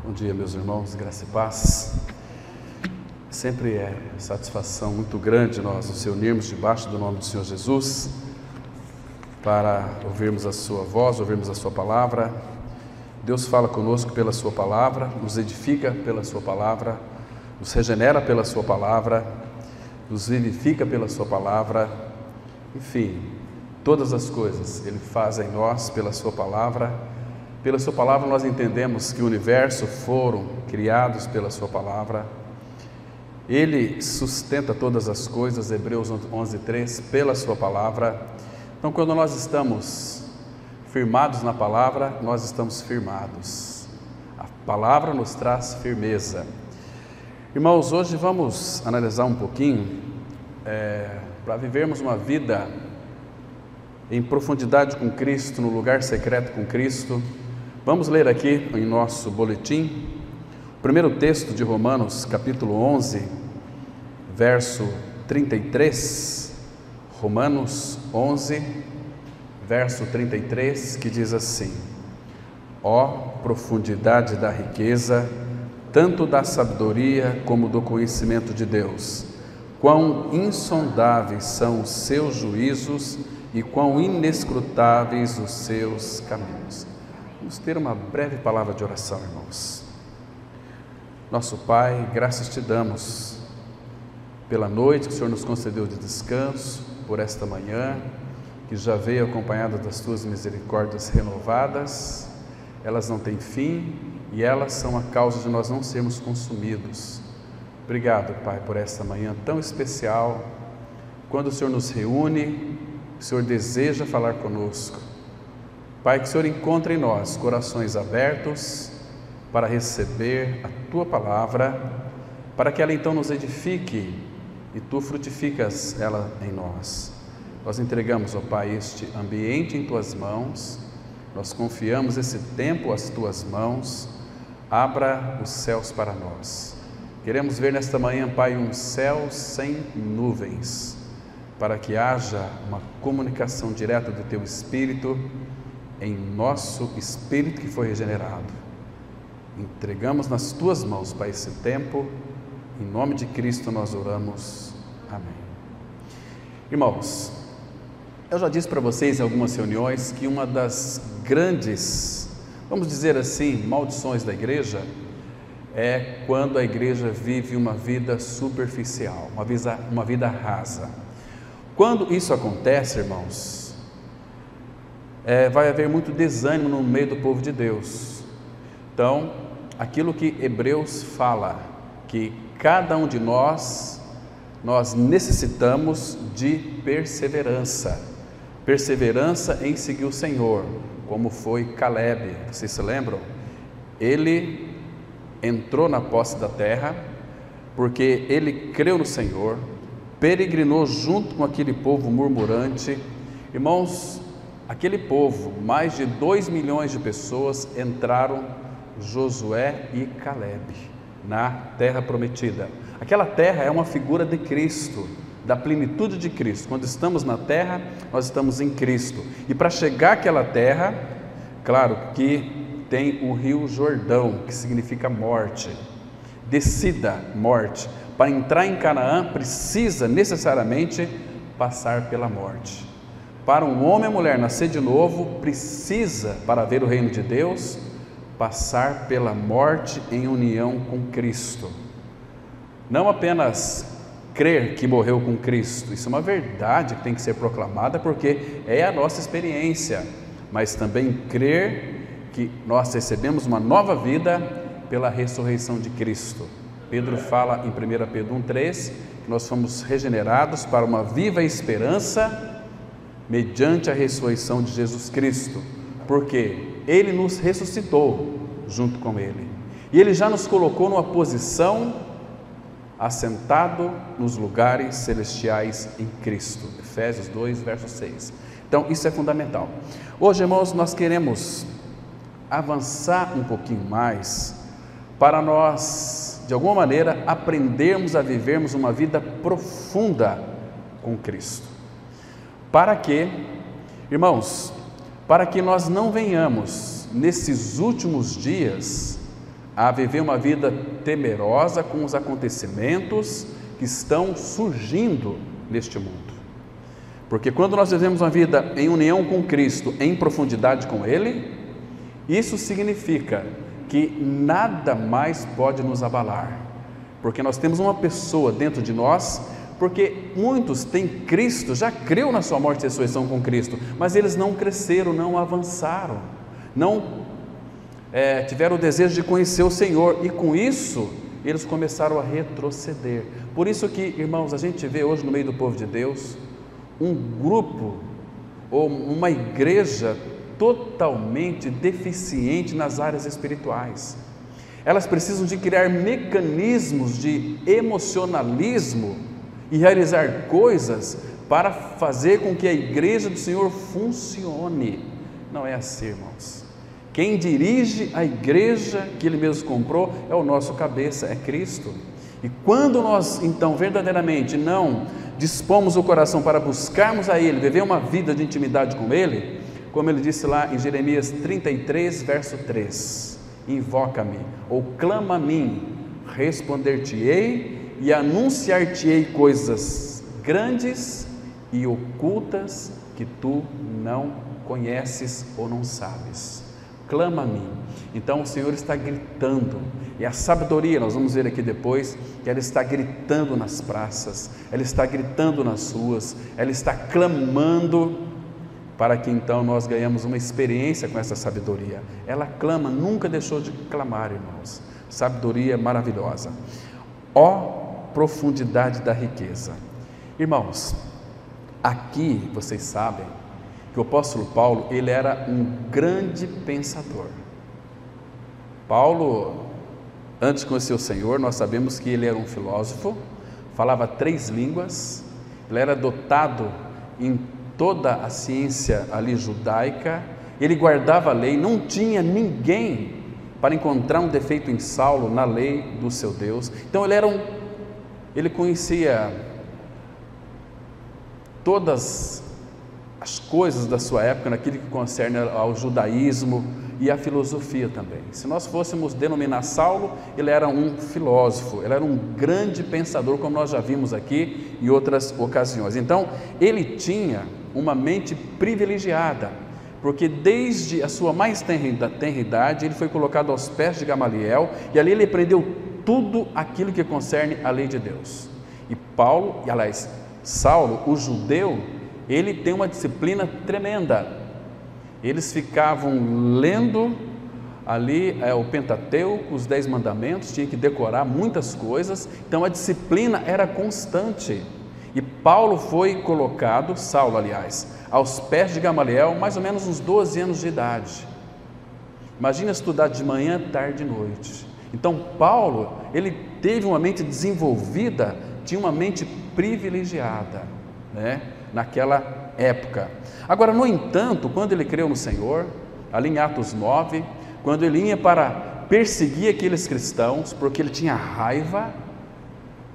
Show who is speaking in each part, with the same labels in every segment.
Speaker 1: Bom dia, meus irmãos, graça e paz. Sempre é satisfação muito grande nós nos reunirmos debaixo do nome do Senhor Jesus para ouvirmos a sua voz, ouvirmos a sua palavra. Deus fala conosco pela sua palavra, nos edifica pela sua palavra, nos regenera pela sua palavra, nos vivifica pela sua palavra. Enfim, todas as coisas Ele faz em nós pela sua palavra. Pela sua palavra nós entendemos que o universo foram criados pela sua palavra. Ele sustenta todas as coisas, Hebreus 11:3, pela sua palavra. Então, quando nós estamos firmados na palavra, nós estamos firmados. A palavra nos traz firmeza. Irmãos, hoje vamos analisar um pouquinho para vivermos uma vida em profundidade com Cristo, no lugar secreto com Cristo. Vamos ler aqui em nosso boletim o primeiro texto de Romanos, capítulo 11, verso 33. Romanos 11, verso 33, que diz assim: ó profundidade da riqueza, tanto da sabedoria como do conhecimento de Deus, quão insondáveis são os seus juízos e quão inescrutáveis os seus caminhos. Vamos ter uma breve palavra de oração, irmãos. Nosso Pai, graças te damos pela noite que o Senhor nos concedeu de descanso, por esta manhã, que já veio acompanhada das tuas misericórdias renovadas. Elas não têm fim e elas são a causa de nós não sermos consumidos. Obrigado, Pai, por esta manhã tão especial. Quando o Senhor nos reúne, o Senhor deseja falar conosco. Pai, que o Senhor encontre em nós corações abertos para receber a Tua palavra, para que ela então nos edifique e Tu frutificas ela em nós. Nós entregamos, ó Pai, este ambiente em Tuas mãos, nós confiamos esse tempo às Tuas mãos. Abra os céus para nós. Queremos ver nesta manhã, Pai, um céu sem nuvens, para que haja uma comunicação direta do Teu Espírito em nosso espírito que foi regenerado. Entregamos nas Tuas mãos, Pai, esse tempo. Em nome de Cristo nós oramos. Amém. Irmãos, eu já disse para vocês em algumas reuniões que uma das grandes, vamos dizer assim, maldições da igreja é quando a igreja vive uma vida superficial, uma vida rasa. Quando isso acontece, irmãos, vai haver muito desânimo no meio do povo de Deus. Então, aquilo que Hebreus fala, que cada um de nós necessitamos de perseverança em seguir o Senhor, como foi Caleb. Vocês se lembram? Ele entrou na posse da terra, porque ele creu no Senhor, peregrinou junto com aquele povo murmurante. Irmãos, aquele povo, mais de 2 milhões de pessoas entraram, Josué e Caleb, na terra prometida. Aquela terra é uma figura de Cristo, da plenitude de Cristo. Quando estamos na terra, nós estamos em Cristo. E para chegar àquela terra, claro que tem o rio Jordão, que significa morte, descida, morte. Para entrar em Canaã, precisa necessariamente passar pela morte. Para um homem e mulher nascer de novo, precisa, para ver o reino de Deus, passar pela morte em união com Cristo. Não apenas crer que morreu com Cristo, isso é uma verdade que tem que ser proclamada, porque é a nossa experiência, mas também crer que nós recebemos uma nova vida pela ressurreição de Cristo. Pedro fala em 1 Pedro 1:3, que nós fomos regenerados para uma viva esperança mediante a ressurreição de Jesus Cristo, porque Ele nos ressuscitou junto com Ele, e Ele já nos colocou numa posição assentado nos lugares celestiais em Cristo. Efésios 2, verso 6. Então, isso é fundamental. Hoje, irmãos, nós queremos avançar um pouquinho mais para nós, de alguma maneira, aprendermos a vivermos uma vida profunda com Cristo. Para que, irmãos, para que nós não venhamos, nesses últimos dias, a viver uma vida temerosa com os acontecimentos que estão surgindo neste mundo. Porque quando nós vivemos uma vida em união com Cristo, em profundidade com Ele, isso significa que nada mais pode nos abalar, porque nós temos uma pessoa dentro de nós, porque muitos têm Cristo, já creu na sua morte e ressurreição com Cristo, mas eles não cresceram, não avançaram, não tiveram o desejo de conhecer o Senhor, e com isso eles começaram a retroceder. Por isso que, irmãos, a gente vê hoje no meio do povo de Deus um grupo ou uma igreja totalmente deficiente nas áreas espirituais. Elas precisam de criar mecanismos de emocionalismo e realizar coisas para fazer com que a igreja do Senhor funcione. Não é assim, irmãos. Quem dirige a igreja que Ele mesmo comprou é o nosso cabeça, é Cristo. E quando nós, então, verdadeiramente não dispomos o coração para buscarmos a Ele, viver uma vida de intimidade com Ele, como Ele disse lá em Jeremias 33, verso 3, invoca-me, ou clama a mim, responder-te-ei e anunciar-te-ei coisas grandes e ocultas que tu não conheces ou não sabes. Clama a mim. Então o Senhor está gritando, e a sabedoria, nós vamos ver aqui depois, que ela está gritando nas praças, ela está gritando nas ruas, ela está clamando, para que então nós ganhemos uma experiência com essa sabedoria. Ela clama, nunca deixou de clamar, irmãos. Sabedoria maravilhosa. Ó profundidade da riqueza. Irmãos, aqui vocês sabem que o apóstolo Paulo, ele era um grande pensador. Paulo, antes de conhecer o Senhor, nós sabemos que ele era um filósofo, falava 3 línguas, ele era dotado em toda a ciência ali judaica, ele guardava a lei, não tinha ninguém para encontrar um defeito em Saulo na lei do seu Deus. Então ele conhecia todas as coisas da sua época, naquilo que concerne ao judaísmo e à filosofia também. Se nós fôssemos denominar Saulo, ele era um filósofo, ele era um grande pensador, como nós já vimos aqui em outras ocasiões. Então, ele tinha uma mente privilegiada, porque desde a sua mais tenra idade, ele foi colocado aos pés de Gamaliel, e ali ele aprendeu tudo aquilo que concerne à lei de Deus. E Saulo, o judeu, ele tem uma disciplina tremenda. Eles ficavam lendo ali o Pentateuco, os 10 mandamentos, tinha que decorar muitas coisas, então a disciplina era constante. E Paulo foi colocado, Saulo aliás, aos pés de Gamaliel, mais ou menos uns 12 anos de idade. Imagina estudar de manhã, tarde e noite. Então Paulo, ele teve uma mente desenvolvida, tinha uma mente privilegiada, né? Naquela época. Agora, no entanto, quando ele creu no Senhor, ali em Atos 9, quando ele ia para perseguir aqueles cristãos, porque ele tinha raiva,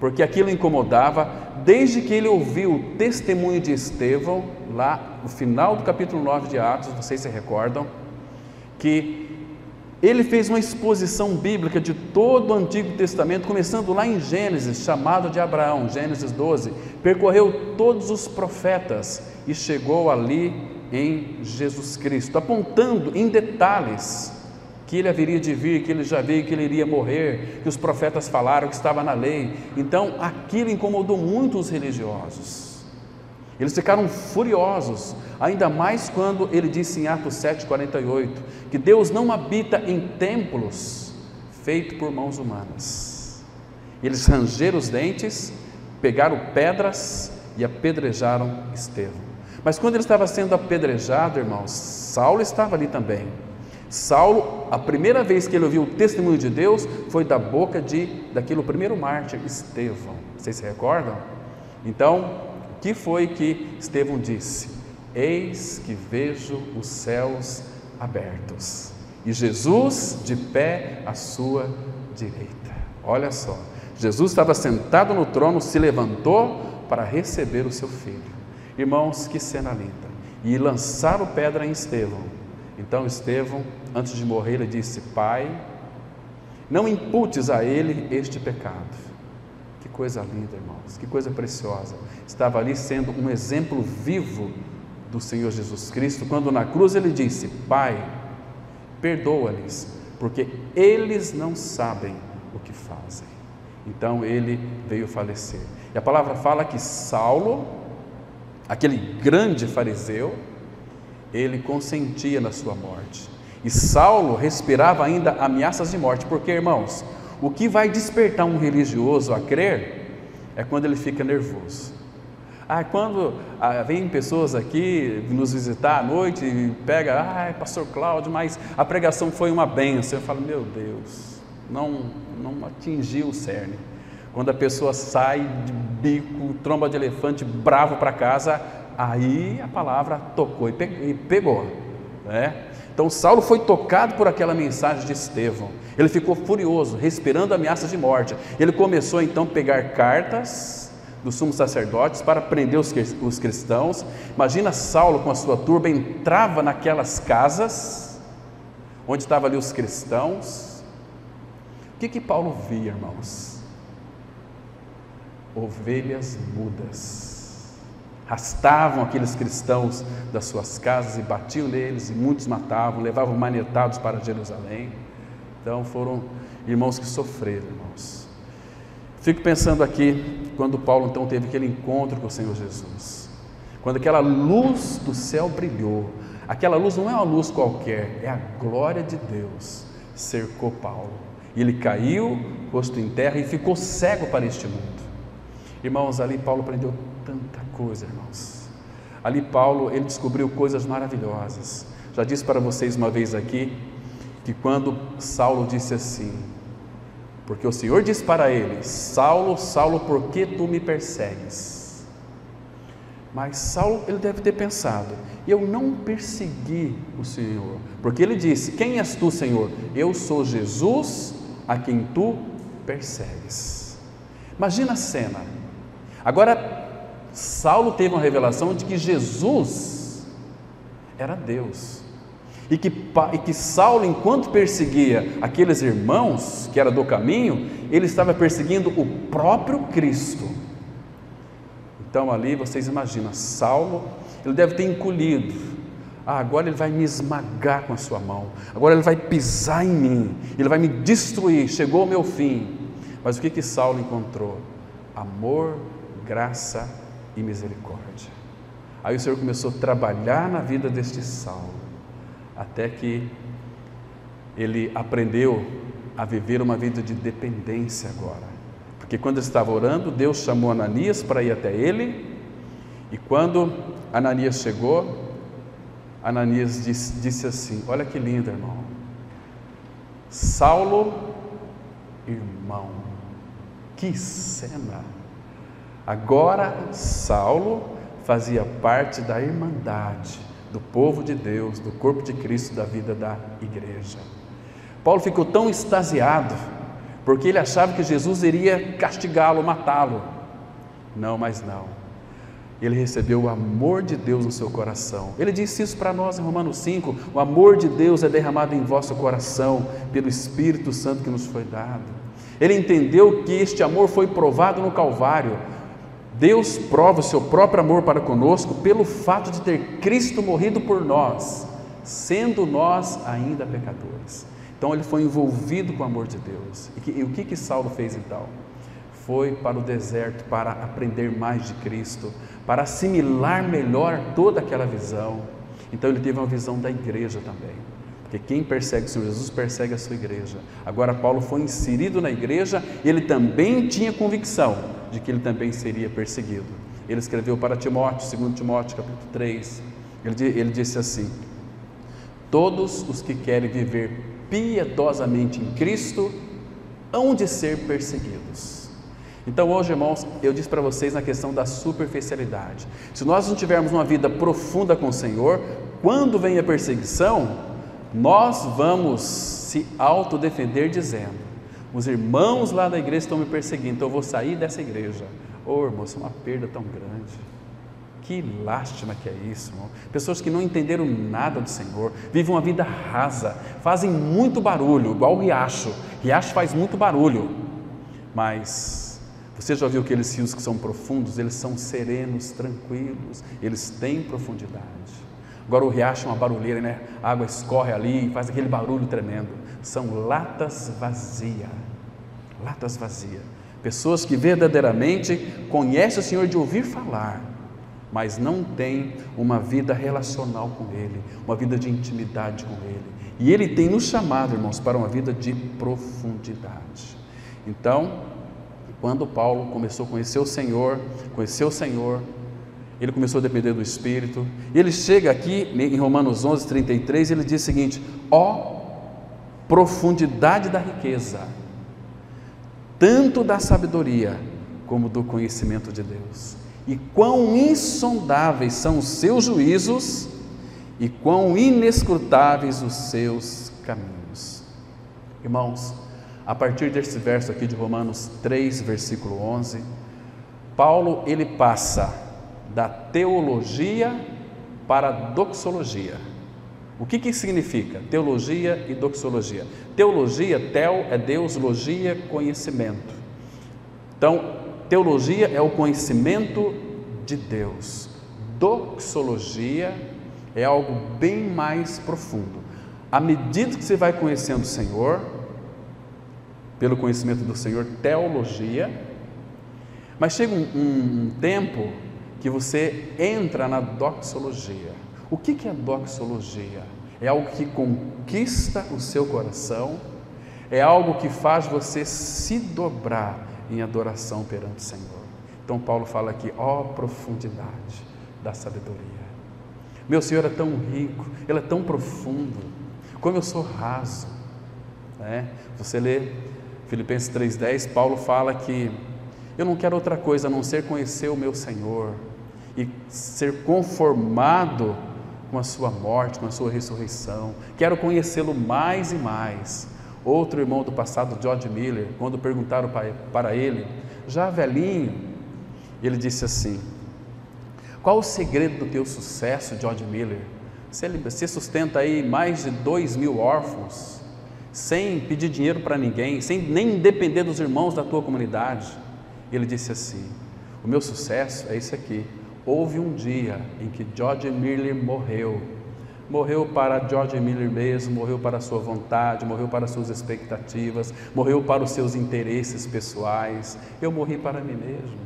Speaker 1: porque aquilo incomodava, desde que ele ouviu o testemunho de Estevão, lá no final do capítulo 9 de Atos, vocês se recordam, que ele fez uma exposição bíblica de todo o Antigo Testamento, começando lá em Gênesis, chamado de Abraão, Gênesis 12, percorreu todos os profetas e chegou ali em Jesus Cristo, apontando em detalhes que ele haveria de vir, que ele já veio, que ele iria morrer, que os profetas falaram, que estava na lei. Então aquilo incomodou muito os religiosos. Eles ficaram furiosos, ainda mais quando ele disse em Atos 7,48, que Deus não habita em templos feitos por mãos humanas. Eles rangeram os dentes, pegaram pedras e apedrejaram Estevão. Mas quando ele estava sendo apedrejado, irmãos, Saulo estava ali também. Saulo, a primeira vez que ele ouviu o testemunho de Deus, foi da boca daquele primeiro mártir, Estevão. Vocês se recordam? Então, o que foi que Estevão disse? Eis que vejo os céus abertos e Jesus de pé à sua direita. Olha só, Jesus estava sentado no trono, se levantou para receber o seu filho. Irmãos, que cena linda. E lançaram pedra em Estevão. Então Estevão, antes de morrer, ele disse: Pai, não imputes a ele este pecado. Que coisa linda, irmãos, que coisa preciosa. Estava ali sendo um exemplo vivo do Senhor Jesus Cristo, quando na cruz ele disse: Pai, perdoa-lhes, porque eles não sabem o que fazem. Então ele veio falecer. E a palavra fala que Saulo, aquele grande fariseu, ele consentia na sua morte. E Saulo respirava ainda ameaças de morte, porque, irmãos, o que vai despertar um religioso a crer é quando ele fica nervoso. Quando vem pessoas aqui nos visitar à noite e pega, pastor Cláudio, mas a pregação foi uma bênção. Eu falo, meu Deus, não atingiu o cerne. Quando a pessoa sai de bico, tromba de elefante, bravo para casa, aí a palavra tocou e pegou, né? Então Saulo foi tocado por aquela mensagem de Estevão. Ele ficou furioso, respirando ameaças de morte. Ele começou então a pegar cartas dos sumos sacerdotes para prender os cristãos. Imagina Saulo com a sua turba, entrava naquelas casas onde estavam ali os cristãos. O que Paulo via, irmãos? Ovelhas mudas. Arrastavam aqueles cristãos das suas casas e batiam neles, e muitos matavam, levavam manetados para Jerusalém. Então foram irmãos que sofreram, irmãos. Fico pensando aqui, quando Paulo então teve aquele encontro com o Senhor Jesus, quando aquela luz do céu brilhou. Aquela luz não é uma luz qualquer, é a glória de Deus, cercou Paulo, e ele caiu, rosto em terra, e ficou cego para este mundo. Irmãos, ali Paulo aprendeu tanta coisa, irmãos. Ali Paulo, ele descobriu coisas maravilhosas. Já disse para vocês uma vez aqui, que quando Saulo disse assim, porque o Senhor disse para ele: Saulo, Saulo, por que tu me persegues? Mas Saulo, ele deve ter pensado: eu não persegui o Senhor, porque ele disse: quem és tu, Senhor? Eu sou Jesus a quem tu persegues. Imagina a cena. Agora Saulo teve uma revelação de que Jesus era Deus, e que Saulo, enquanto perseguia aqueles irmãos que era do caminho, ele estava perseguindo o próprio Cristo. Então ali vocês imaginam, Saulo, ele deve ter encolhido. Agora ele vai me esmagar com a sua mão, agora ele vai pisar em mim, ele vai me destruir, chegou o meu fim. Mas o que Saulo encontrou? Amor, graça e misericórdia. Aí o Senhor começou a trabalhar na vida deste Saulo, até que ele aprendeu a viver uma vida de dependência agora, porque quando ele estava orando, Deus chamou Ananias para ir até ele, e quando Ananias chegou, Ananias disse assim, olha que lindo, irmão, Saulo, irmão, que cena! Agora Saulo fazia parte da irmandade, do povo de Deus, do corpo de Cristo, da vida da igreja. Paulo ficou tão extasiado, porque ele achava que Jesus iria castigá-lo, matá-lo. Não, mas não. Ele recebeu o amor de Deus no seu coração. Ele disse isso para nós em Romanos 5, o amor de Deus é derramado em vosso coração, pelo Espírito Santo que nos foi dado. Ele entendeu que este amor foi provado no Calvário. Deus prova o seu próprio amor para conosco pelo fato de ter Cristo morrido por nós, sendo nós ainda pecadores. Então ele foi envolvido com o amor de Deus. E o que Saulo fez então? Foi para o deserto para aprender mais de Cristo, para assimilar melhor toda aquela visão. Então ele teve uma visão da igreja também, porque quem persegue o Senhor Jesus persegue a sua igreja. Agora Paulo foi inserido na igreja, ele também tinha convicção de que ele também seria perseguido. Ele escreveu para Timóteo, 2 Timóteo capítulo 3, ele disse assim: todos os que querem viver piedosamente em Cristo hão de ser perseguidos. Então hoje, irmãos, eu disse para vocês na questão da superficialidade, se nós não tivermos uma vida profunda com o Senhor, quando vem a perseguição, nós vamos se autodefender dizendo: os irmãos lá da igreja estão me perseguindo, então eu vou sair dessa igreja. Irmãos, isso é uma perda tão grande. Que lástima que é isso, irmão. Pessoas que não entenderam nada do Senhor, vivem uma vida rasa, fazem muito barulho, igual o riacho. Riacho faz muito barulho, mas você já viu aqueles rios que são profundos? Eles são serenos, tranquilos, eles têm profundidade. Agora o riacho é uma barulheira, né? A água escorre ali e faz aquele barulho tremendo. São latas vazias, latas vazias. Pessoas que verdadeiramente conhecem o Senhor de ouvir falar, mas não têm uma vida relacional com Ele, uma vida de intimidade com Ele. E Ele tem nos chamado, irmãos, para uma vida de profundidade. Então, quando Paulo começou a conhecer o Senhor, ele começou a depender do Espírito. Ele chega aqui em Romanos 11:33, ele diz o seguinte: ó profundidade da riqueza, tanto da sabedoria como do conhecimento de Deus, e quão insondáveis são os seus juízos e quão inescrutáveis os seus caminhos. Irmãos, a partir desse verso aqui de Romanos 3, versículo 11, Paulo ele passa da teologia para a doxologia. O que significa teologia e doxologia? Teologia, tel é Deus, logia, conhecimento. Então, teologia é o conhecimento de Deus. Doxologia é algo bem mais profundo. À medida que você vai conhecendo o Senhor, pelo conhecimento do Senhor, teologia, mas chega um tempo que você entra na doxologia. O que é doxologia? É algo que conquista o seu coração, é algo que faz você se dobrar em adoração perante o Senhor. Então Paulo fala aqui, ó profundidade da sabedoria. Meu Senhor é tão rico, Ele é tão profundo, como eu sou raso, né? Você lê Filipenses 3,10, Paulo fala que eu não quero outra coisa a não ser conhecer o meu Senhor e ser conformado com a sua morte, com a sua ressurreição. Quero conhecê-lo mais e mais. Outro irmão do passado, George Miller, quando perguntaram para ele, já velhinho, ele disse assim: qual o segredo do teu sucesso, George Miller? Você sustenta aí mais de 2.000 órfãos, sem pedir dinheiro para ninguém, sem nem depender dos irmãos da tua comunidade. Ele disse assim: o meu sucesso é isso aqui. Houve um dia em que George Miller morreu para George Miller mesmo, morreu para a sua vontade, morreu para as suas expectativas, morreu para os seus interesses pessoais. Eu morri para mim mesmo.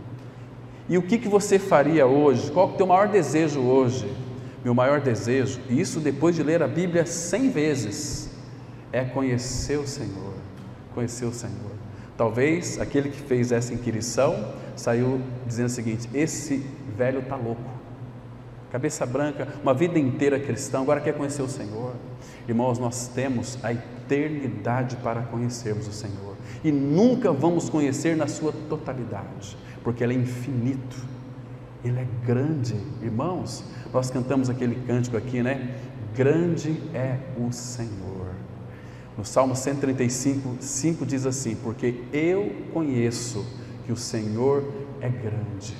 Speaker 1: E o que você faria hoje? Qual é o teu maior desejo hoje? Meu maior desejo, e isso depois de ler a Bíblia 100 vezes, é conhecer o Senhor, conhecer o Senhor. Talvez aquele que fez essa inquirição saiu dizendo o seguinte: esse velho está louco, cabeça branca, uma vida inteira cristão, agora quer conhecer o Senhor. Irmãos, nós temos a eternidade para conhecermos o Senhor, e nunca vamos conhecer na sua totalidade, porque Ele é infinito, Ele é grande. Irmãos, nós cantamos aquele cântico aqui, né? Grande é o Senhor. No Salmo 135:5 diz assim: porque eu conheço que o Senhor é grande.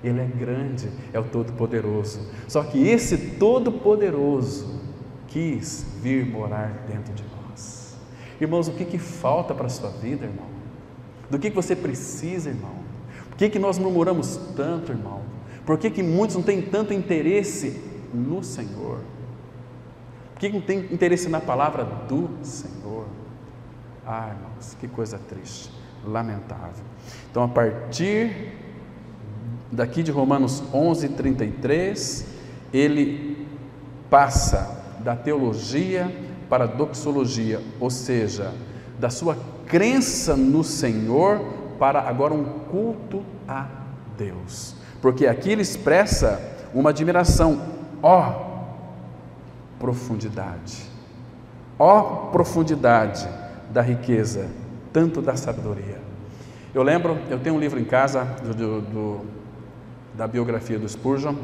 Speaker 1: Ele é grande, é o Todo-Poderoso. Só que esse Todo-Poderoso quis vir morar dentro de nós. Irmãos, o que falta para a sua vida, irmão? Do que você precisa, irmão? Por que nós murmuramos tanto, irmão? Por que muitos não têm tanto interesse no Senhor? Por que não tem interesse na palavra do Senhor? Ah, irmãos, que coisa triste, lamentável. Então, a partir daqui de Romanos 11:33, ele passa da teologia para a doxologia, ou seja, da sua crença no Senhor para agora um culto a Deus. Porque aqui ele expressa uma admiração, ó profundidade da riqueza, tanto da sabedoria. Eu lembro, eu tenho um livro em casa da biografia do Spurgeon.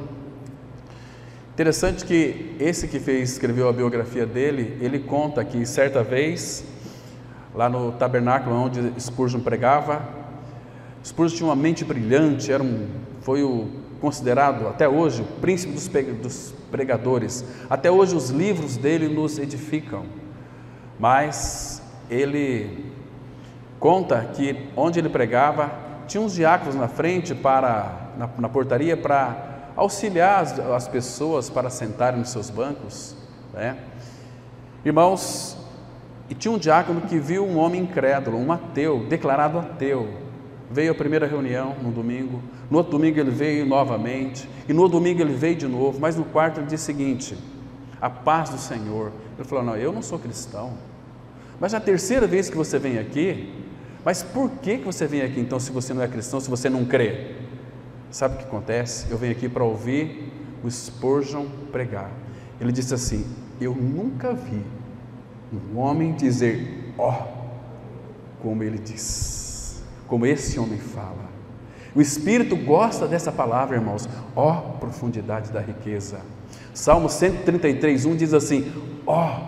Speaker 1: Interessante que esse que escreveu a biografia dele, ele conta que certa vez, lá no tabernáculo onde Spurgeon pregava, Spurgeon tinha uma mente brilhante, foi o considerado até hoje o príncipe dos pregadores. Até hoje os livros dele nos edificam. Mas ele conta que onde ele pregava, tinha uns diáconos na frente, na portaria, para auxiliar as pessoas para sentarem nos seus bancos, né? Irmãos, e tinha um diácono que viu um homem incrédulo, um ateu, declarado ateu. Veio à primeira reunião no domingo, no outro domingo ele veio novamente, e no outro domingo ele veio de novo, mas no quarto ele disse o seguinte: a paz do Senhor. Ele falou: não, eu não sou cristão. Mas é a terceira vez que você vem aqui. Mas por que você vem aqui então, se você não é cristão, se você não crê? Sabe o que acontece? Eu venho aqui para ouvir o Spurgeon pregar. Ele disse assim: eu nunca vi um homem dizer ó, como ele diz, como esse homem fala. O Espírito gosta dessa palavra, irmãos. Ó, profundidade da riqueza. Salmo 133:1 diz assim: ó,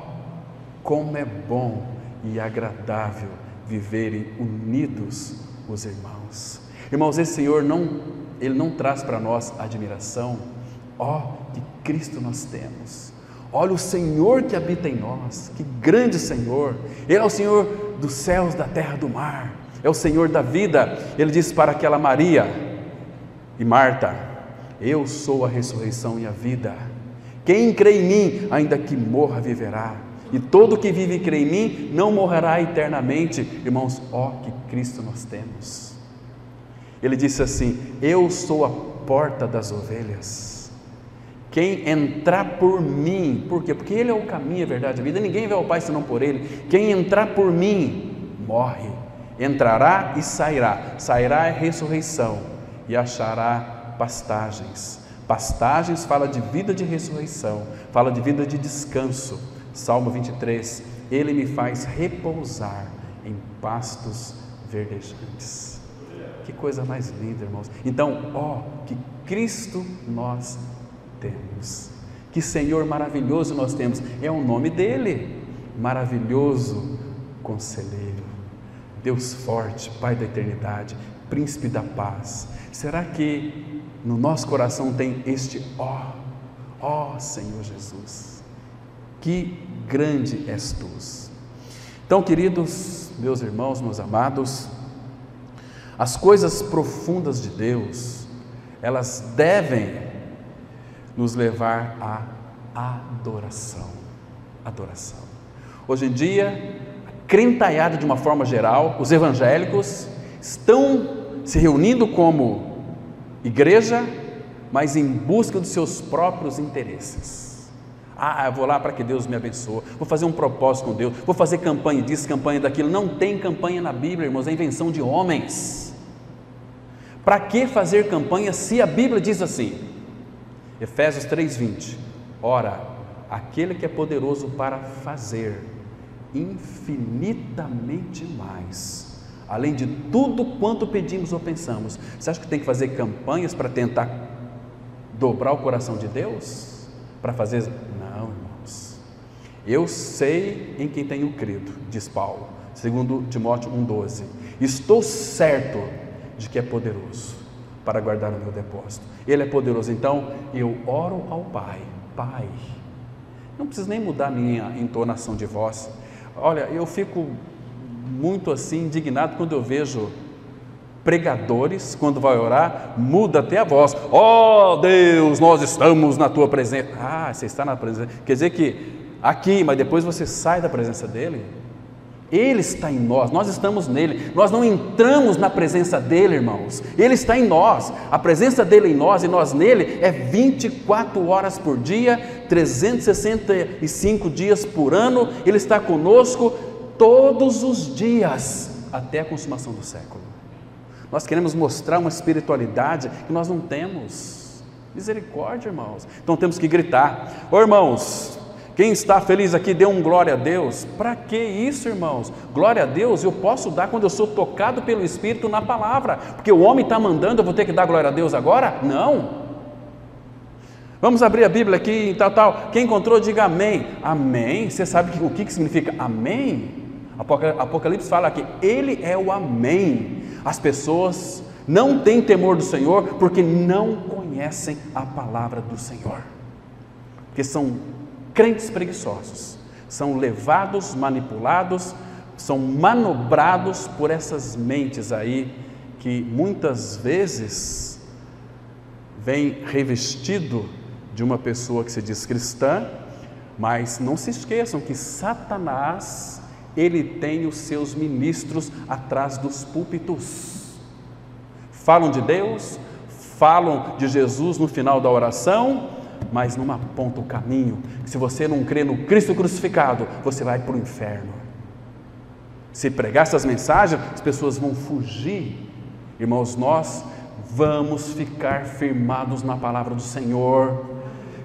Speaker 1: como é bom e agradável viverem unidos os irmãos. Irmãos, esse Senhor Ele não traz para nós admiração. Ó, que Cristo nós temos. Olha o Senhor que habita em nós, que grande Senhor. Ele é o Senhor dos céus, da terra, do mar. É o Senhor da vida. Ele disse para aquela Maria e Marta: eu sou a ressurreição e a vida. Quem crê em mim, ainda que morra, viverá. E todo que vive e crê em mim, não morrerá eternamente. Irmãos, ó, que Cristo nós temos. Ele disse assim: eu sou a porta das ovelhas. Quem entrar por mim, por quê? Porque Ele é o caminho, a verdade e a vida, ninguém vai ao Pai senão por Ele. Quem entrar por mim, morre, entrará e sairá. Sairá é ressurreição e achará pastagens. Pastagens fala de vida de ressurreição, fala de vida de descanso. Salmo 23, Ele me faz repousar em pastos verdejantes. Que coisa mais linda, irmãos. Então, ó, que Cristo nós temos, que Senhor maravilhoso nós temos. É o nome dele: maravilhoso Conselheiro, Deus forte, Pai da eternidade, Príncipe da paz. Será que no nosso coração tem este ó Senhor Jesus? Que grande és tu. Então, queridos meus irmãos, meus amados, as coisas profundas de Deus, elas devem nos levar à adoração. Adoração. Hoje em dia, a crentaiada de uma forma geral, os evangélicos estão se reunindo como igreja, mas em busca dos seus próprios interesses. Eu vou lá para que Deus me abençoe, vou fazer um propósito com Deus, vou fazer campanha disso, campanha daquilo. Não tem campanha na Bíblia, irmãos, é invenção de homens. Para que fazer campanha se a Bíblia diz assim? Efésios 3:20: ora, aquele que é poderoso para fazer infinitamente mais, além de tudo quanto pedimos ou pensamos. Você acha que tem que fazer campanhas para tentar dobrar o coração de Deus? Para fazer? Não, irmãos. Eu sei em quem tenho crido, diz Paulo, segundo Timóteo 1:12. Estou certo de que é poderoso para guardar o meu depósito. Ele é poderoso. Então eu oro ao Pai: Pai. Não preciso nem mudar a minha entonação de voz. Olha, eu fico muito assim indignado quando eu vejo pregadores, quando vai orar, muda até a voz. Ó Deus, nós estamos na tua presença. Você está na presença, quer dizer que aqui, mas depois você sai da presença dele. Ele está em nós, nós estamos nele. Nós não entramos na presença dele, irmãos. Ele está em nós, a presença dele em nós e nós nele é 24 horas por dia, 365 dias por ano. Ele está conosco todos os dias, até a consumação do século. Nós queremos mostrar uma espiritualidade que nós não temos. Misericórdia, irmãos. Então temos que gritar. Irmãos, quem está feliz aqui, dê um glória a Deus. Para que isso, irmãos? Glória a Deus eu posso dar quando eu sou tocado pelo Espírito na palavra, porque o homem está mandando, eu vou ter que dar glória a Deus agora? Não. Vamos abrir a Bíblia aqui, tal. Quem encontrou, diga amém. Amém. Você sabe o que significa amém? Apocalipse fala que Ele é o amém. As pessoas não têm temor do Senhor, porque não conhecem a palavra do Senhor. Porque são crentes preguiçosos, são levados, manipulados, são manobrados por essas mentes aí, que muitas vezes vem revestido de uma pessoa que se diz cristã, mas não se esqueçam que Satanás, ele tem os seus ministros atrás dos púlpitos. Falam de Deus, falam de Jesus no final da oração, mas não apontam o caminho. Se você não crê no Cristo crucificado, você vai para o inferno. Se pregar essas mensagens, as pessoas vão fugir. Irmãos, nós vamos ficar firmados na palavra do Senhor,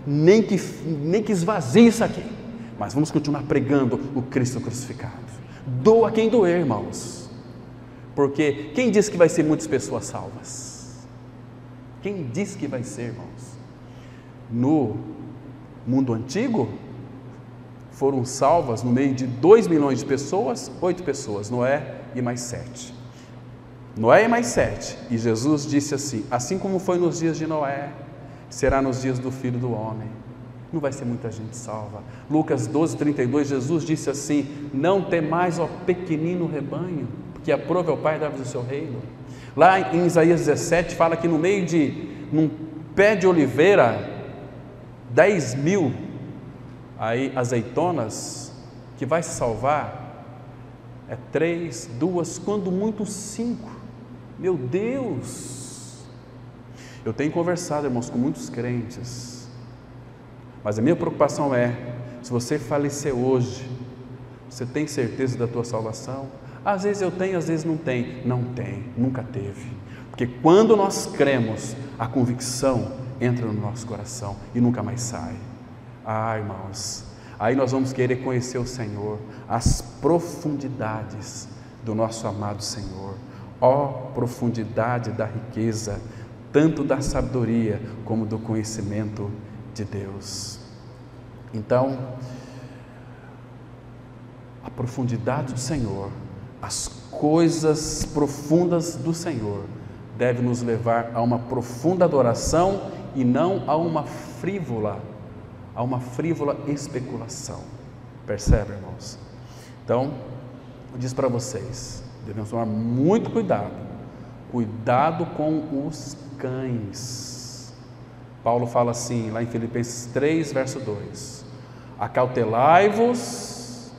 Speaker 1: nem que esvazie isso aqui, mas vamos continuar pregando o Cristo crucificado. Doa quem doer, irmãos, porque quem disse que vai ser muitas pessoas salvas? Quem disse que vai ser, irmãos? No mundo antigo, foram salvas no meio de 2 milhões de pessoas, 8 pessoas, Noé e mais 7. Noé e mais 7, e Jesus disse assim: assim como foi nos dias de Noé, será nos dias do Filho do Homem. Não vai ser muita gente salva. Lucas 12:32, Jesus disse assim: não temais, ó pequenino rebanho, porque aprove ao Pai dar-vos o seu reino. Lá em Isaías 17 fala que no meio de num pé de oliveira, 10.000 aí azeitonas, que vai se salvar é 3, 2, quando muito 5. Meu Deus! Eu tenho conversado, irmãos, com muitos crentes, mas a minha preocupação é, se você falecer hoje, você tem certeza da tua salvação? Às vezes eu tenho, às vezes não tem. Não tem, nunca teve, porque quando nós cremos, a convicção entra no nosso coração e nunca mais sai. Irmãos, aí nós vamos querer conhecer o Senhor, as profundidades do nosso amado Senhor. Ó profundidade da riqueza, tanto da sabedoria como do conhecimento de Deus. Então, a profundidade do Senhor, as coisas profundas do Senhor, deve nos levar a uma profunda adoração e não a uma frívola especulação. Percebe, irmãos? Então, eu disse para vocês, devemos tomar muito cuidado com os cães. Paulo fala assim, lá em Filipenses 3, verso 2: acautelai-vos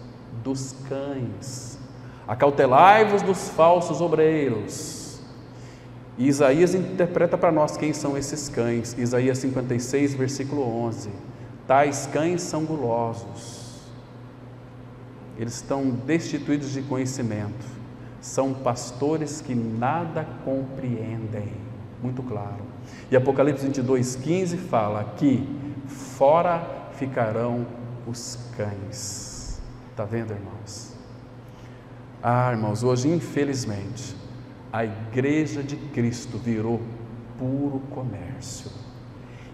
Speaker 1: dos cães, acautelai-vos dos falsos obreiros. E Isaías interpreta para nós quem são esses cães. Isaías 56, versículo 11: tais cães são gulosos, eles estão destituídos de conhecimento, são pastores que nada compreendem. Muito claro. E Apocalipse 22:15 fala que fora ficarão os cães. Está vendo, irmãos? Irmãos, hoje infelizmente a igreja de Cristo virou puro comércio.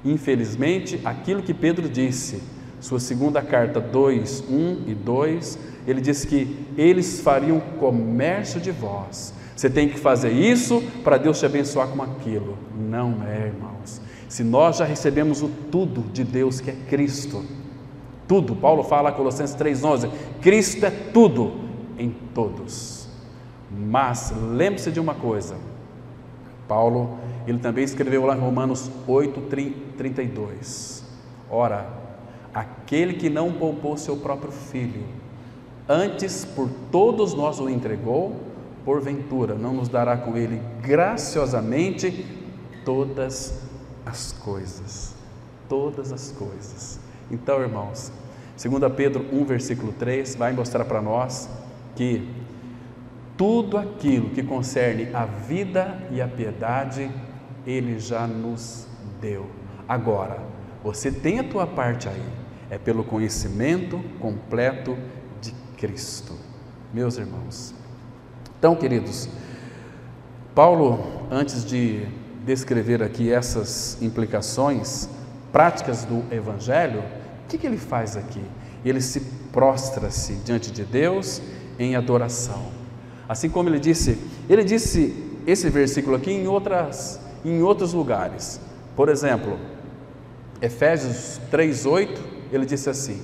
Speaker 1: Infelizmente, aquilo que Pedro disse, sua segunda carta 2, 1 e 2, ele disse que eles fariam comércio de vós. Você tem que fazer isso para Deus te abençoar com aquilo. Não é, irmãos. Se nós já recebemos o tudo de Deus, que é Cristo, tudo, Paulo fala em Colossenses 3:11, Cristo é tudo em todos. Mas lembre-se de uma coisa, Paulo, ele também escreveu lá em Romanos 8:32, ora, aquele que não poupou seu próprio filho, antes por todos nós o entregou, porventura não nos dará com ele graciosamente todas as coisas. Todas as coisas. Então, irmãos, 2 Pedro 1, versículo 3 vai mostrar para nós que tudo aquilo que concerne a vida e a piedade, Ele já nos deu. Agora, você tem a tua parte aí, é pelo conhecimento completo de Cristo. Meus irmãos, então, queridos, Paulo, antes de descrever aqui essas implicações práticas do Evangelho, o que ele faz aqui? Ele se prostra-se diante de Deus em adoração. Assim como ele disse esse versículo aqui em outros lugares. Por exemplo, Efésios 3:8, ele disse assim: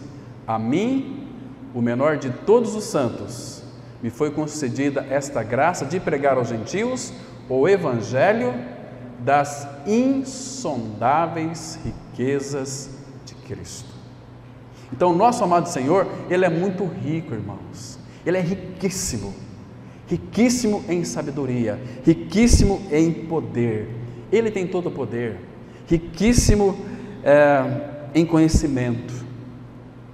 Speaker 1: a mim, o menor de todos os santos, me foi concedida esta graça de pregar aos gentios o evangelho das insondáveis riquezas de Cristo. Então, o nosso amado Senhor, Ele é muito rico, irmãos. Ele é riquíssimo, riquíssimo em sabedoria, riquíssimo em poder. Ele tem todo o poder, riquíssimo em conhecimento.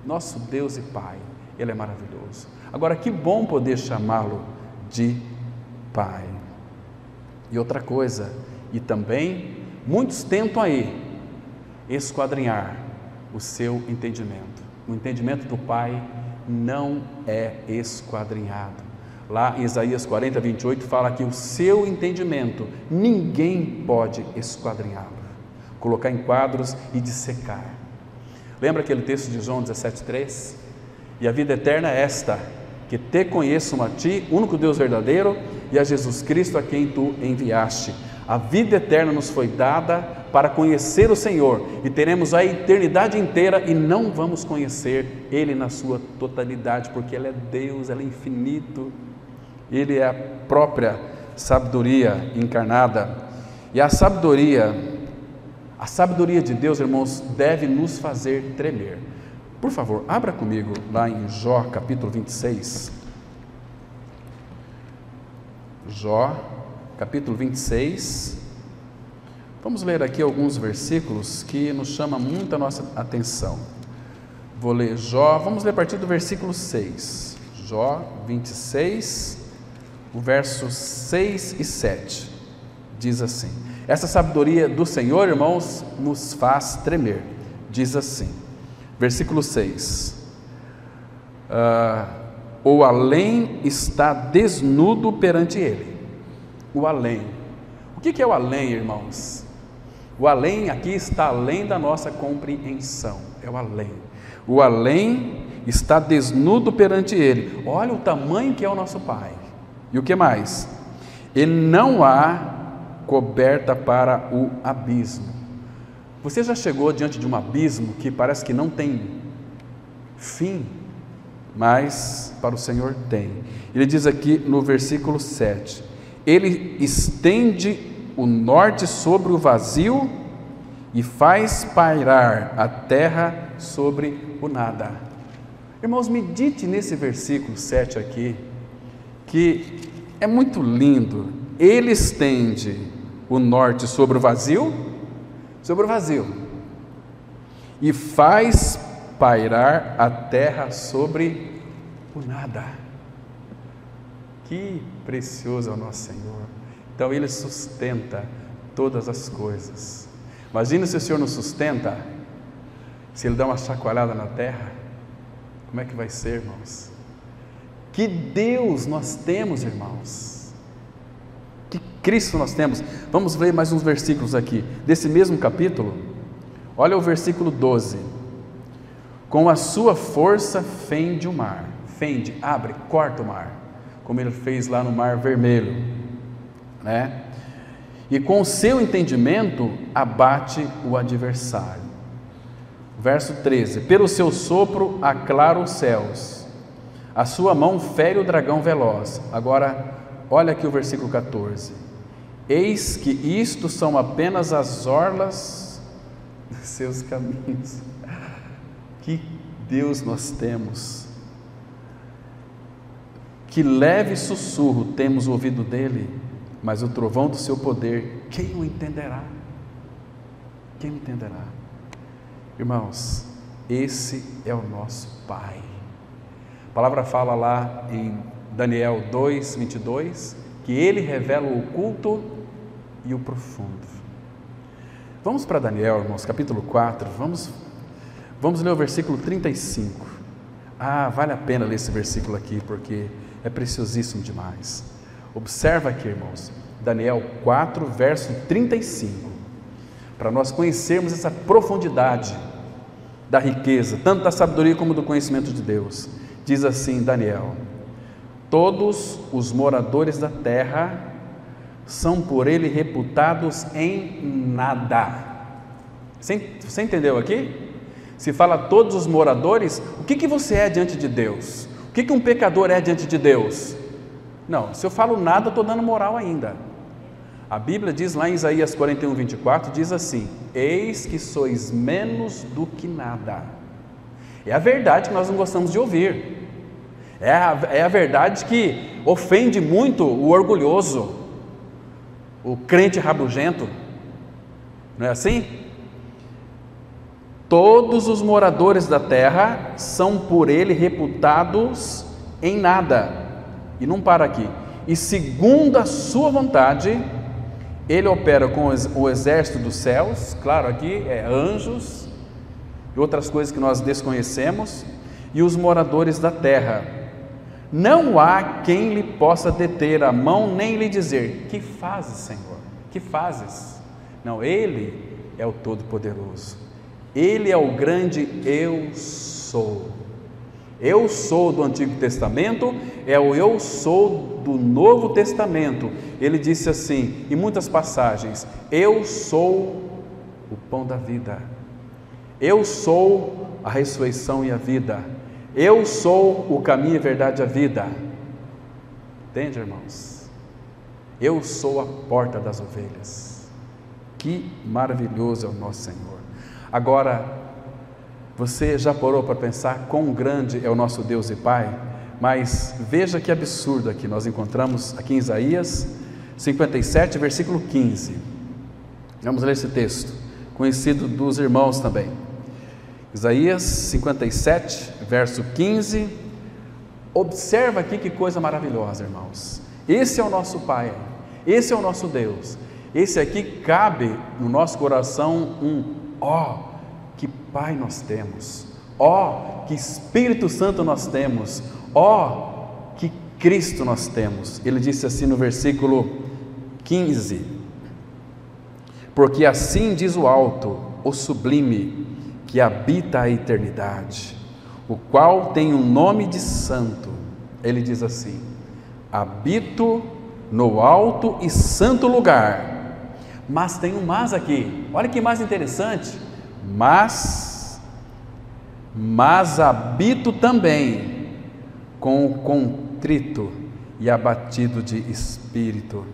Speaker 1: Nosso Deus e Pai, Ele é maravilhoso. Agora, que bom poder chamá-lo de Pai. E outra coisa, e também muitos tentam aí esquadrinhar o seu entendimento. O entendimento do Pai não é esquadrinhado. Lá em Isaías 40:28 fala que o seu entendimento ninguém pode esquadrinhá-lo, colocar em quadros e dissecar. Lembra aquele texto de João 17:3? E a vida eterna é esta, que te conheçam a ti, único Deus verdadeiro, e a Jesus Cristo a quem tu enviaste. A vida eterna nos foi dada para conhecer o Senhor, e teremos a eternidade inteira e não vamos conhecer Ele na sua totalidade, porque Ele é Deus, Ele é infinito, Ele é a própria sabedoria encarnada. E a sabedoria de Deus, irmãos, deve nos fazer tremer. Por favor, abra comigo lá em Jó capítulo 26. Jó capítulo 26. Vamos ler aqui alguns versículos que nos chamam muito a nossa atenção. Vou ler Jó, vamos ler a partir do versículo 6. Jó 26, o verso 6 e 7. Diz assim: essa sabedoria do Senhor, irmãos, nos faz tremer. Diz assim, versículo 6: o além está desnudo perante ele. O além. O que é o além, irmãos? O além aqui está além da nossa compreensão. É o além. O além está desnudo perante ele. Olha o tamanho que é o nosso Pai. E o que mais? E não há coberta para o abismo. Você já chegou diante de um abismo que parece que não tem fim, mas para o Senhor tem. Ele diz aqui no versículo 7: Ele estende o norte sobre o vazio e faz pairar a terra sobre o nada. Irmãos, medite nesse versículo 7 aqui, que é muito lindo. Ele estende o norte sobre o vazio, e faz pairar a terra sobre o nada. Que precioso é o nosso Senhor. Então Ele sustenta todas as coisas. Imagina se o Senhor nos sustenta, se Ele dá uma chacoalhada na terra, como é que vai ser, irmãos? Que Deus nós temos, irmãos, que Cristo nós temos. Vamos ler mais uns versículos aqui, desse mesmo capítulo. Olha o versículo 12: com a sua força fende o mar, fende, abre, corta o mar, como Ele fez lá no Mar Vermelho, né? E com o seu entendimento abate o adversário. Verso 13: pelo seu sopro aclara os céus, a sua mão fere o dragão veloz. Agora, olha aqui o versículo 14: eis que isto são apenas as orlas dos seus caminhos. Que Deus nós temos! Que leve sussurro temos ouvido dele, mas o trovão do seu poder, quem o entenderá? Quem o entenderá? Irmãos, esse é o nosso Pai. A palavra fala lá em Daniel 2:22, que Ele revela o oculto e o profundo. Vamos para Daniel, irmãos, capítulo 4, vamos ler o versículo 35. Vale a pena ler esse versículo aqui, porque é preciosíssimo demais. Observa aqui, irmãos, Daniel 4, verso 35, para nós conhecermos essa profundidade da riqueza, tanto da sabedoria como do conhecimento de Deus. Diz assim Daniel: todos os moradores da terra são por ele reputados em nada. Você entendeu aqui? Se fala todos os moradores, o que você é diante de Deus? O que um pecador é diante de Deus? Não, se eu falo nada, eu estou dando moral ainda. A Bíblia diz lá em Isaías 41, 24, diz assim: eis que sois menos do que nada. É a verdade que nós não gostamos de ouvir. É a verdade que ofende muito o orgulhoso, o crente rabugento. Não é assim? Todos os moradores da terra são por ele reputados em nada. E não para aqui. E segundo a sua vontade, ele opera com o exército dos céus, claro, aqui é anjos e outras coisas que nós desconhecemos, e os moradores da terra. Não há quem lhe possa deter a mão, nem lhe dizer: que fazes, Senhor? Que fazes? Não, ele é o Todo-Poderoso. Ele é o grande eu sou. Eu sou do Antigo Testamento, é o eu sou do Novo Testamento. Ele disse assim, em muitas passagens: eu sou o pão da vida, eu sou a ressurreição e a vida, eu sou o caminho, a verdade e a vida. Entende, irmãos? Eu sou a porta das ovelhas. Que maravilhoso é o nosso Senhor. Agora, você já parou para pensar quão grande é o nosso Deus e Pai? Mas veja que absurdo aqui, nós encontramos aqui em Isaías 57, versículo 15. Vamos ler esse texto, conhecido dos irmãos também. Isaías 57, verso 15. Observa aqui que coisa maravilhosa, irmãos. Esse é o nosso Pai, esse é o nosso Deus. Esse aqui cabe no nosso coração que Pai nós temos, que Espírito Santo nós temos, que Cristo nós temos. Ele disse assim no versículo 15: porque assim diz o alto, o sublime, que habita a eternidade, o qual tem o nome de santo. Ele diz assim: habito no alto e santo lugar. Mas tem um mas aqui, olha que mais interessante. Mas habito também com o contrito e abatido de espírito,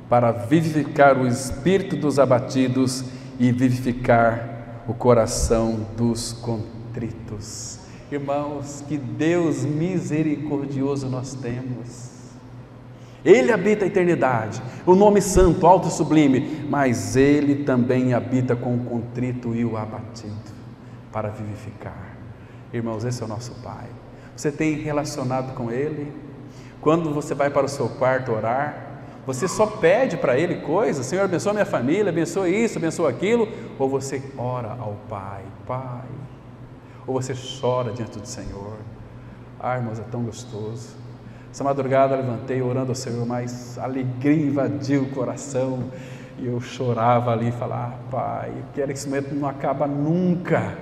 Speaker 1: para vivificar o espírito dos abatidos e vivificar o coração dos contritos. Irmãos, que Deus misericordioso nós temos. Ele habita a eternidade, o nome santo, alto e sublime, mas Ele também habita com o contrito e o abatido, para vivificar. Irmãos, esse é o nosso Pai. Você tem relacionado com Ele? Quando você vai para o seu quarto orar, você só pede para Ele coisas: Senhor, abençoa minha família, abençoa isso, abençoa aquilo, ou você ora ao Pai, Pai, ou você chora diante do Senhor? Irmãos, é tão gostoso. Essa madrugada eu levantei orando ao Senhor, mas a alegria invadiu o coração, e eu chorava ali e falava: Pai, eu quero que esse momento não acaba nunca.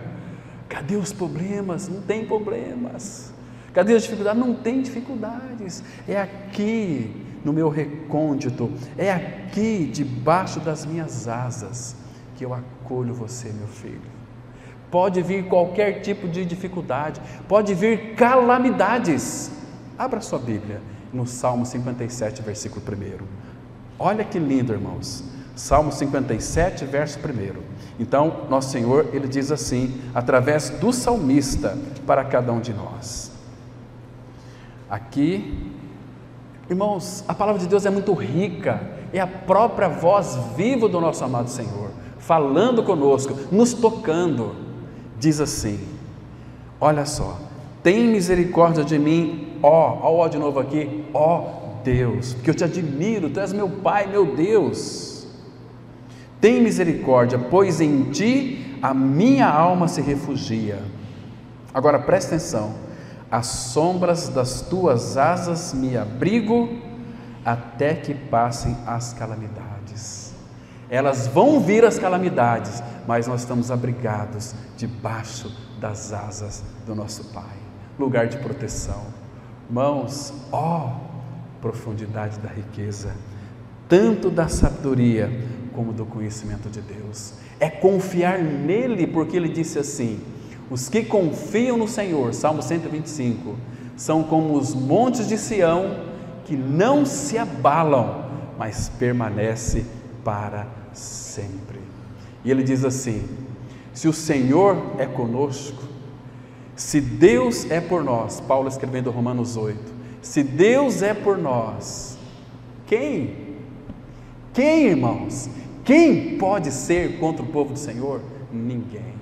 Speaker 1: Cadê os problemas? Não tem problemas. Cadê as dificuldades? Não tem dificuldades. É aqui no meu recôndito, é aqui debaixo das minhas asas que eu acolho você, meu filho. Pode vir qualquer tipo de dificuldade, pode vir calamidades. Abra sua Bíblia no Salmo 57, versículo 1. Olha que lindo, irmãos. Salmo 57, verso 1. Então, nosso Senhor, Ele diz assim, através do salmista, para cada um de nós. Aqui, irmãos, a palavra de Deus é muito rica, é a própria voz viva do nosso amado Senhor, falando conosco, nos tocando. Diz assim, olha só: tem misericórdia de mim, ó de novo aqui, ó Deus, porque eu te admiro, tu és meu Pai, meu Deus. Tem misericórdia, pois em ti a minha alma se refugia. Agora presta atenção: às sombras das tuas asas me abrigo, até que passem as calamidades. Elas vão vir as calamidades, mas nós estamos abrigados debaixo das asas do nosso Pai, lugar de proteção. Irmãos, profundidade da riqueza, tanto da sabedoria como do conhecimento de Deus. É confiar nele, porque ele disse assim: os que confiam no Senhor, Salmo 125, são como os montes de Sião, que não se abalam, mas permanece para sempre. E ele diz assim: se o Senhor é conosco, se Deus é por nós, Paulo escrevendo Romanos 8, se Deus é por nós, quem, irmãos, quem pode ser contra o povo do Senhor? Ninguém.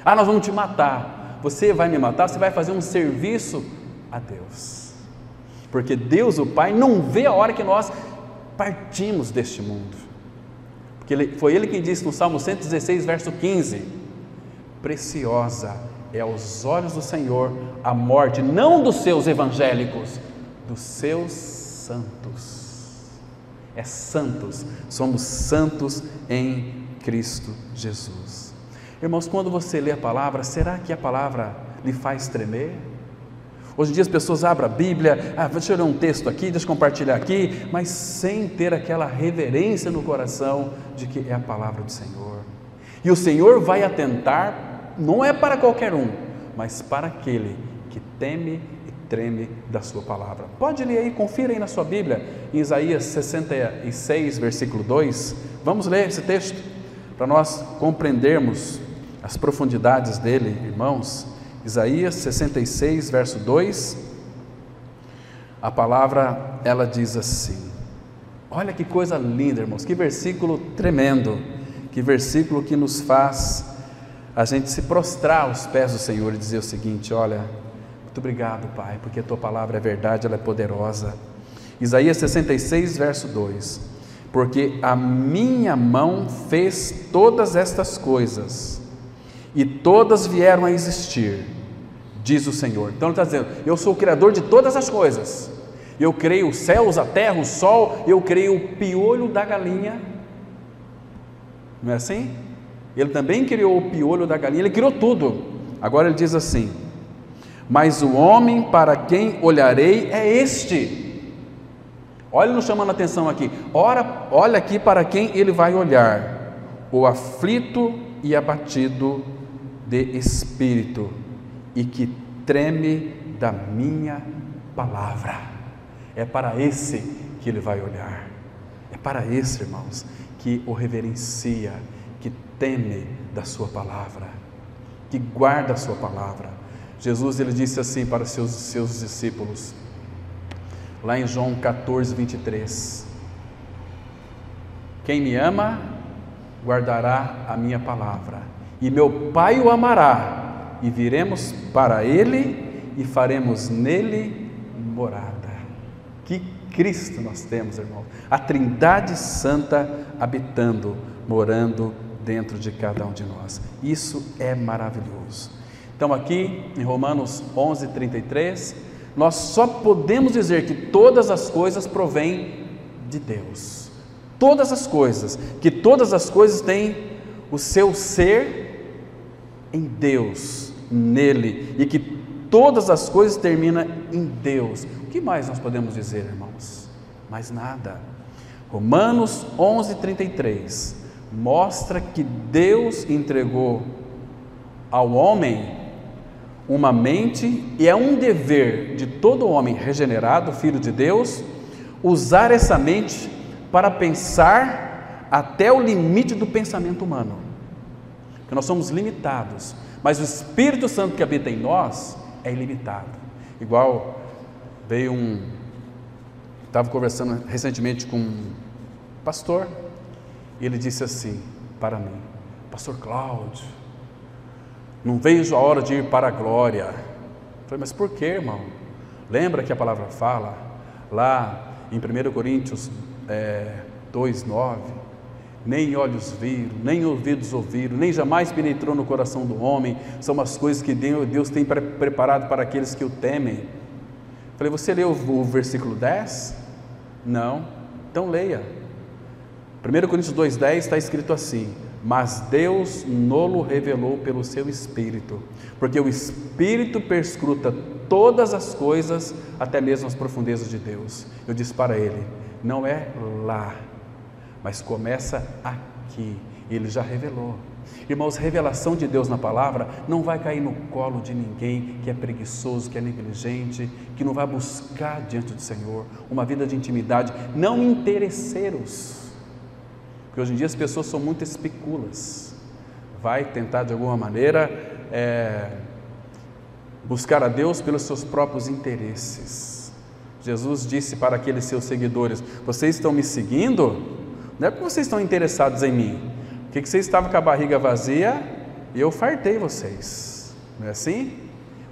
Speaker 1: Ah, nós vamos te matar. Você vai me matar, você vai fazer um serviço a Deus, porque Deus, o Pai, não vê a hora que nós partimos deste mundo, porque foi Ele quem disse no Salmo 116, verso 15: preciosa é aos olhos do Senhor a morte, não dos seus evangélicos, dos seus santos. É santos, somos santos em Cristo Jesus. Irmãos, quando você lê a palavra, será que a palavra lhe faz tremer? Hoje em dia as pessoas abrem a Bíblia, deixa eu ler um texto aqui, deixa eu compartilhar aqui, mas sem ter aquela reverência no coração de que é a palavra do Senhor. E o Senhor vai atentar, não é para qualquer um, mas para aquele que teme e treme da sua palavra. Pode ler aí, confira aí na sua Bíblia, em Isaías 66, versículo 2, vamos ler esse texto, para nós compreendermos as profundidades dele, irmãos. Isaías 66, verso 2, a palavra, ela diz assim, olha que coisa linda, irmãos, que versículo tremendo, que versículo que nos faz a gente se prostrar aos pés do Senhor e dizer o seguinte: olha, muito obrigado, Pai, porque a tua palavra é verdade, ela é poderosa. Isaías 66, verso 2, porque a minha mão fez todas estas coisas, e todas vieram a existir, diz o Senhor. Então ele está dizendo: eu sou o Criador de todas as coisas, eu criei os céus, a terra, o sol, eu criei o piolho da galinha, não é assim? Ele também criou o piolho da galinha, ele criou tudo. Agora ele diz assim: mas o homem para quem olharei é este. Olha, nos chamando a atenção aqui, olha aqui para quem ele vai olhar: o aflito e abatido de espírito, e que treme da minha palavra. É para esse que ele vai olhar, é para esse, irmãos, que o reverencia, que teme da sua palavra, que guarda a sua palavra. Jesus, ele disse assim para seus discípulos, lá em João 14, 23, quem me ama, guardará a minha palavra, e meu Pai o amará, e viremos para ele, e faremos nele morada. Que Cristo nós temos, irmão, a Trindade Santa habitando, morando dentro de cada um de nós. Isso é maravilhoso. Então aqui em Romanos 11, 33, nós só podemos dizer que todas as coisas provêm de Deus. Todas as coisas, que todas as coisas têm o seu ser em Deus, nele, e que todas as coisas terminam em Deus. O que mais nós podemos dizer, irmãos? Mais nada. Romanos 11, 33 mostra que Deus entregou ao homem uma mente, e é um dever de todo homem regenerado, filho de Deus, usar essa mente para pensar até o limite do pensamento humano, porque nós somos limitados, mas o Espírito Santo que habita em nós é ilimitado. Igual estava conversando recentemente com um pastor, e ele disse assim para mim: pastor Cláudio, não vejo a hora de ir para a glória. Eu falei: mas por que, irmão? Lembra que a palavra fala lá em 1 Coríntios 2:9, nem olhos viram, nem ouvidos ouviram, nem jamais penetrou no coração do homem, são as coisas que Deus tem preparado para aqueles que o temem. Eu falei: você leu o versículo 10? Não, então leia. 1 Coríntios 2:10 está escrito assim: mas Deus nolo revelou pelo seu Espírito, porque o Espírito perscruta todas as coisas, até mesmo as profundezas de Deus. Eu disse para ele: não é lá, mas começa aqui. Ele já revelou. Irmãos, revelação de Deus na palavra não vai cair no colo de ninguém que é preguiçoso, que é negligente, que não vai buscar diante do Senhor uma vida de intimidade, não interesseiros, porque hoje em dia as pessoas são muito espículas, vai tentar de alguma maneira buscar a Deus pelos seus próprios interesses. Jesus disse para aqueles seus seguidores: vocês estão me seguindo, não é porque vocês estão interessados em mim, porque vocês estavam com a barriga vazia e eu fartei vocês, não é assim?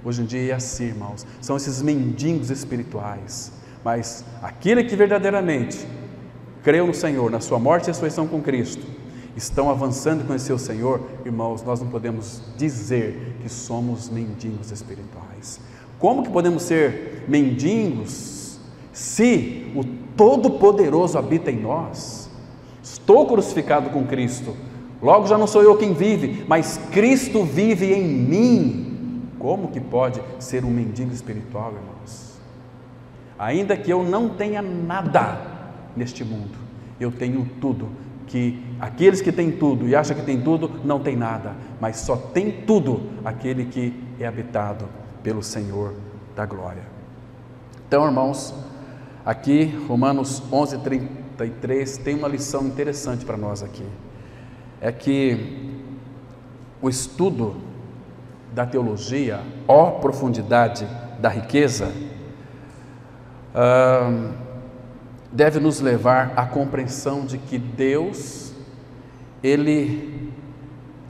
Speaker 1: Hoje em dia é assim, irmãos, são esses mendigos espirituais, mas aquele que verdadeiramente creu no Senhor, na sua morte e ressurreição com Cristo, estão avançando em conhecer o Senhor. Irmãos, nós não podemos dizer que somos mendigos espirituais. Como que podemos ser mendigos se o Todo-Poderoso habita em nós? Estou crucificado com Cristo, logo já não sou eu quem vive, mas Cristo vive em mim. Como que pode ser um mendigo espiritual, irmãos? Ainda que eu não tenha nada neste mundo, eu tenho tudo, que aqueles que têm tudo e acham que têm tudo, não tem nada, mas só tem tudo aquele que é habitado pelo Senhor da glória. Então, irmãos, aqui Romanos 11:33 tem uma lição interessante para nós aqui, é que o estudo da teologia, ó profundidade da riqueza, deve nos levar à compreensão de que Deus, Ele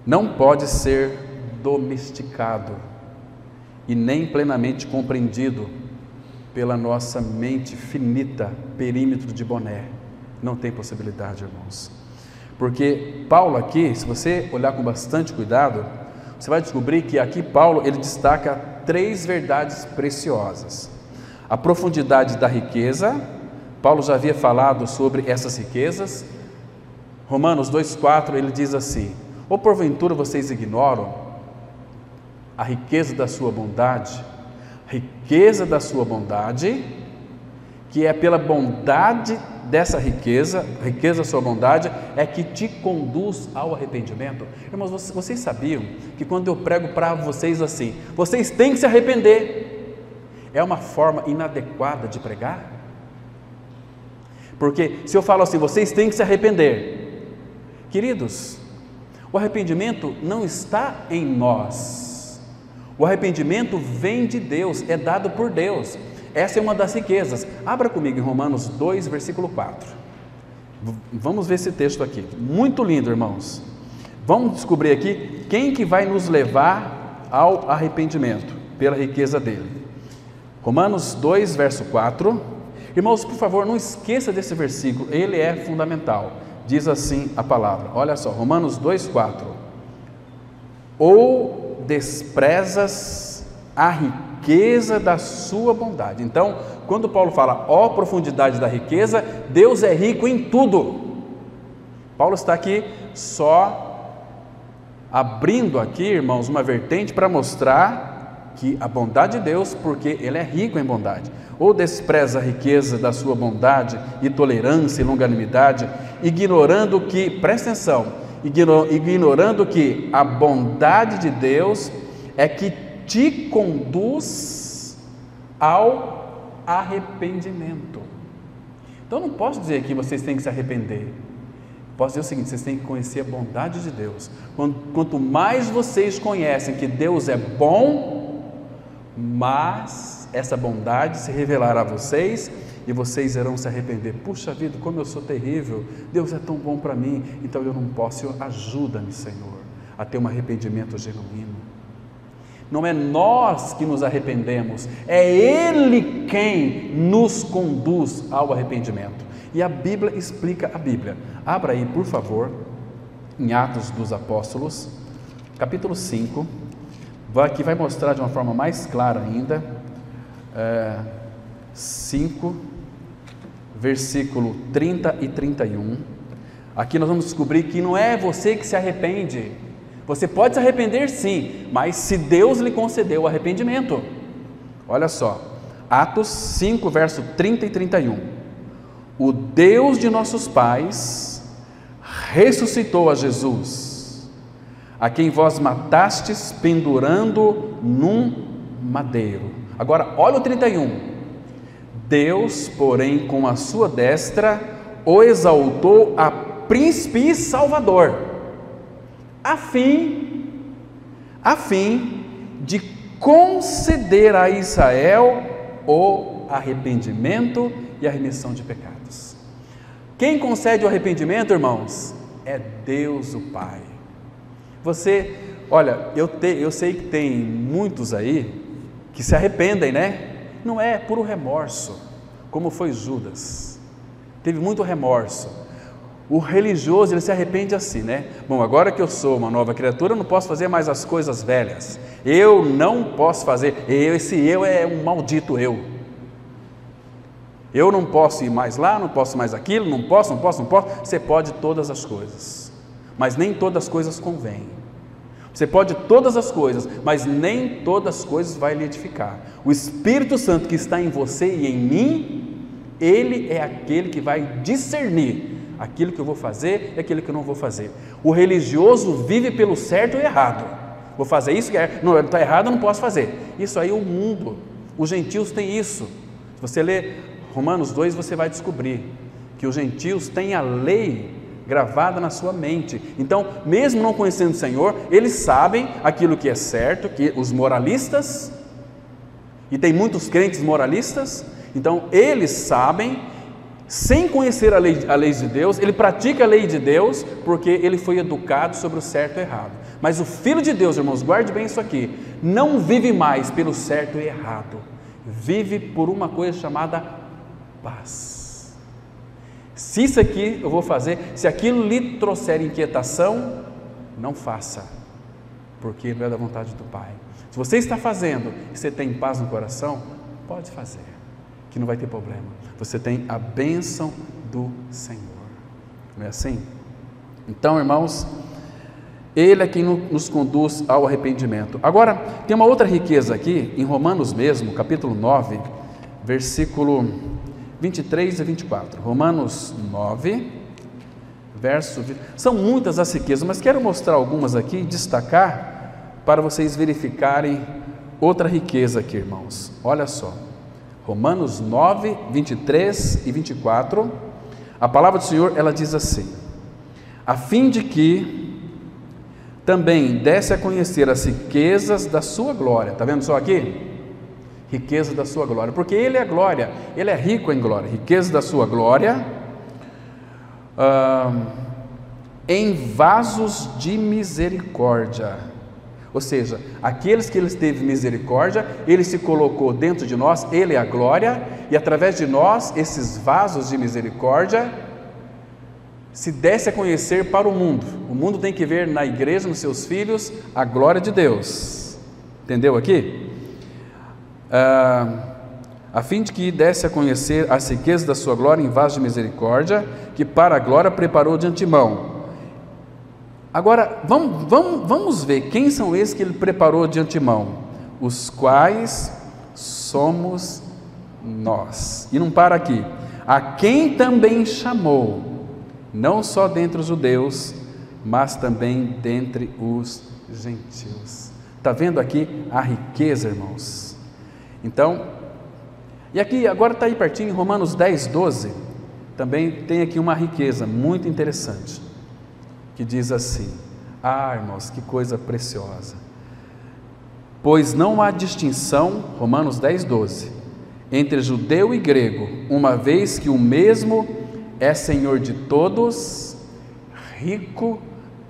Speaker 1: não pode ser domesticado e nem plenamente compreendido pela nossa mente finita, perímetro de boné. Não tem possibilidade, irmãos. Porque Paulo aqui, se você olhar com bastante cuidado, você vai descobrir que aqui Paulo, ele destaca 3 verdades preciosas. A profundidade da riqueza. Paulo já havia falado sobre essas riquezas. Romanos 2,4 ele diz assim: ou porventura vocês ignoram a riqueza da sua bondade, que é pela bondade dessa riqueza da sua bondade, é que te conduz ao arrependimento. Irmãos, vocês sabiam que quando eu prego para vocês assim, vocês têm que se arrepender, é uma forma inadequada de pregar? Porque se eu falo assim, vocês têm que se arrepender, queridos, o arrependimento não está em nós, o arrependimento vem de Deus, é dado por Deus. Essa é uma das riquezas. Abra comigo em Romanos 2, versículo 4. Vamos ver esse texto aqui, muito lindo, irmãos. Vamos descobrir aqui quem que vai nos levar ao arrependimento, pela riqueza dele. Romanos 2, verso 4. Irmãos, por favor, não esqueça desse versículo, ele é fundamental. Diz assim a palavra, olha só, Romanos 2, 4. Ou desprezas a riqueza da sua bondade. Então, quando Paulo fala, ó profundidade da riqueza, Deus é rico em tudo. Paulo está aqui só abrindo aqui, irmãos, uma vertente para mostrar que a bondade de Deus, porque Ele é rico em bondade. Ou despreza a riqueza da sua bondade e tolerância e longanimidade, ignorando que, presta atenção, ignorando que a bondade de Deus é que te conduz ao arrependimento. Então não posso dizer que vocês têm que se arrepender, posso dizer o seguinte: vocês têm que conhecer a bondade de Deus. Quanto mais vocês conhecem que Deus é bom, mais essa bondade se revelará a vocês e vocês irão se arrepender. Puxa vida, como eu sou terrível, Deus é tão bom para mim, então eu não posso, ajuda-me, Senhor, a ter um arrependimento genuíno. Não é nós que nos arrependemos, é Ele quem nos conduz ao arrependimento. E a Bíblia explica a Bíblia. Abra aí, por favor, em Atos dos Apóstolos, capítulo 5, que vai mostrar de uma forma mais clara ainda, 5, versículo 30 e 31. Aqui nós vamos descobrir que não é você que se arrepende. Você pode se arrepender sim, mas se Deus lhe concedeu o arrependimento. Olha só, Atos 5, verso 30 e 31. O Deus de nossos pais ressuscitou a Jesus, a quem vós matastes pendurando num madeiro. Agora, olha o 31. Deus, porém, com a sua destra, o exaltou a príncipe e salvador, a fim de conceder a Israel o arrependimento e a remissão de pecados. Quem concede o arrependimento, irmãos? É Deus o Pai. Você, olha, eu sei que tem muitos aí que se arrependem, né? Não é puro remorso, como foi Judas, teve muito remorso. O religioso, ele se arrepende assim, né? Bom, agora que eu sou uma nova criatura, eu não posso fazer mais as coisas velhas, eu não posso fazer, esse eu é um maldito eu não posso ir mais lá, não posso mais aquilo, não posso, você pode todas as coisas, mas nem todas as coisas convêm. Você pode todas as coisas, mas nem todas as coisas vai lhe edificar. O Espírito Santo que está em você e em mim, Ele é aquele que vai discernir aquilo que eu vou fazer e aquilo que eu não vou fazer. O religioso vive pelo certo e errado. Vou fazer isso, não, está errado, eu não posso fazer. Isso aí é o mundo. Os gentios têm isso. Se você ler Romanos 2, você vai descobrir que os gentios têm a lei gravada na sua mente. Então, mesmo não conhecendo o Senhor, eles sabem aquilo que é certo, que os moralistas, e tem muitos crentes moralistas, então eles sabem, sem conhecer a lei de Deus, ele pratica a lei de Deus, porque ele foi educado sobre o certo e errado. Mas o Filho de Deus, irmãos, guarde bem isso aqui, não vive mais pelo certo e errado, vive por uma coisa chamada paz. Se isso aqui eu vou fazer, se aquilo lhe trouxer inquietação, não faça, porque não é da vontade do Pai. Se você está fazendo e você tem paz no coração, pode fazer, que não vai ter problema. Você tem a bênção do Senhor, não é assim? Então, irmãos, Ele é quem nos conduz ao arrependimento. Agora, tem uma outra riqueza aqui, em Romanos mesmo, capítulo 9, versículo 23 e 24, Romanos 9, verso 20. São muitas as riquezas, mas quero mostrar algumas aqui e destacar para vocês verificarem outra riqueza aqui, irmãos. Olha só, Romanos 9, 23 e 24, a palavra do Senhor, ela diz assim: a fim de que também desse a conhecer as riquezas da sua glória. Está vendo só aqui? Riqueza da sua glória, porque Ele é glória, Ele é rico em glória, riqueza da sua glória, em vasos de misericórdia, ou seja, aqueles que Ele teve misericórdia, Ele se colocou dentro de nós, Ele é a glória, e através de nós, esses vasos de misericórdia, se desse a conhecer para o mundo tem que ver na igreja, nos seus filhos, a glória de Deus, entendeu aqui? A fim de que desse a conhecer as riquezas da sua glória em vasos de misericórdia, que para a glória preparou de antemão. Agora, vamos ver quem são esses que Ele preparou de antemão, os quais somos nós. E não para aqui, a quem também chamou, não só dentre os judeus, mas também dentre os gentios. Está vendo aqui a riqueza, irmãos? Então, e aqui, agora está aí pertinho, em Romanos 10, 12, também tem aqui uma riqueza muito interessante, que diz assim, irmãos, que coisa preciosa, pois não há distinção, Romanos 10, 12, entre judeu e grego, uma vez que o mesmo é Senhor de todos, rico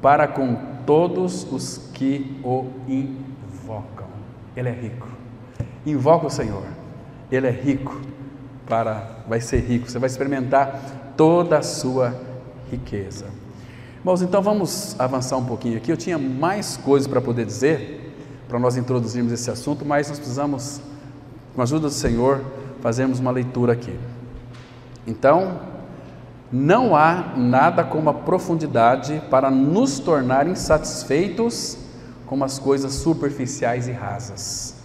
Speaker 1: para com todos os que o invocam. Ele é rico. Invoca o Senhor, Ele é rico, vai ser rico, você vai experimentar toda a sua riqueza. Irmãos, então vamos avançar um pouquinho aqui. Eu tinha mais coisas para poder dizer, para nós introduzirmos esse assunto, mas nós precisamos, com a ajuda do Senhor, fazermos uma leitura aqui. Então, não há nada como a profundidade para nos tornar insatisfeitos com as coisas superficiais e rasas.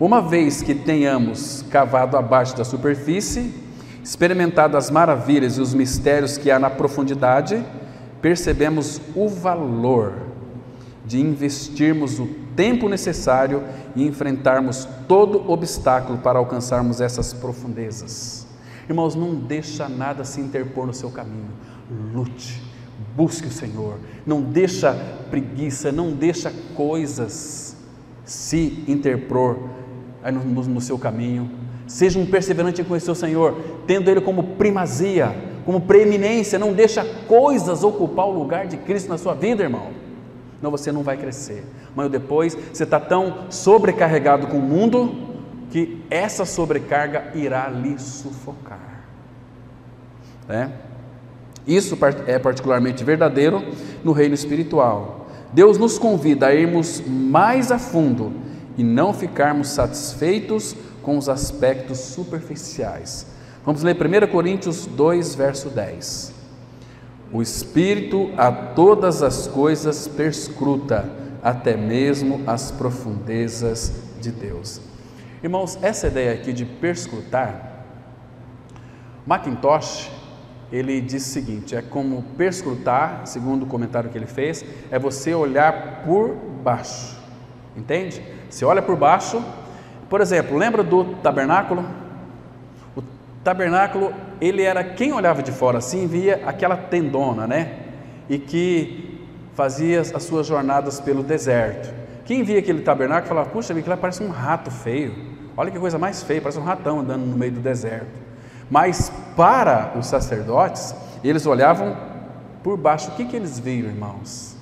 Speaker 1: Uma vez que tenhamos cavado abaixo da superfície, experimentado as maravilhas e os mistérios que há na profundidade, percebemos o valor de investirmos o tempo necessário e enfrentarmos todo obstáculo para alcançarmos essas profundezas. Irmãos, não deixa nada se interpor no seu caminho. Lute, busque o Senhor, não deixa preguiça, não deixa coisas se interpor no seu caminho. Seja um perseverante em conhecer o Senhor, tendo Ele como primazia, como preeminência. Não deixa coisas ocupar o lugar de Cristo na sua vida, irmão. Não, você não vai crescer. Amanhã ou depois, você está tão sobrecarregado com o mundo, que essa sobrecarga irá lhe sufocar. Isso é particularmente verdadeiro no reino espiritual. Deus nos convida a irmos mais a fundo e não ficarmos satisfeitos com os aspectos superficiais. Vamos ler 1 Coríntios 2, verso 10. O Espírito a todas as coisas perscruta, até mesmo as profundezas de Deus. Irmãos, essa ideia aqui de perscrutar, Macintosh, ele diz o seguinte: é como perscrutar, segundo o comentário que ele fez, é você olhar por baixo, entende? Você olha por baixo. Por exemplo, lembra do tabernáculo? O tabernáculo, ele era, quem olhava de fora assim, via aquela tendona, e que fazia as suas jornadas pelo deserto. Quem via aquele tabernáculo falava: puxa, aquilo lá parece um rato feio, olha que coisa mais feia, parece um ratão andando no meio do deserto. Mas para os sacerdotes, eles olhavam por baixo. O que eles viam, irmãos?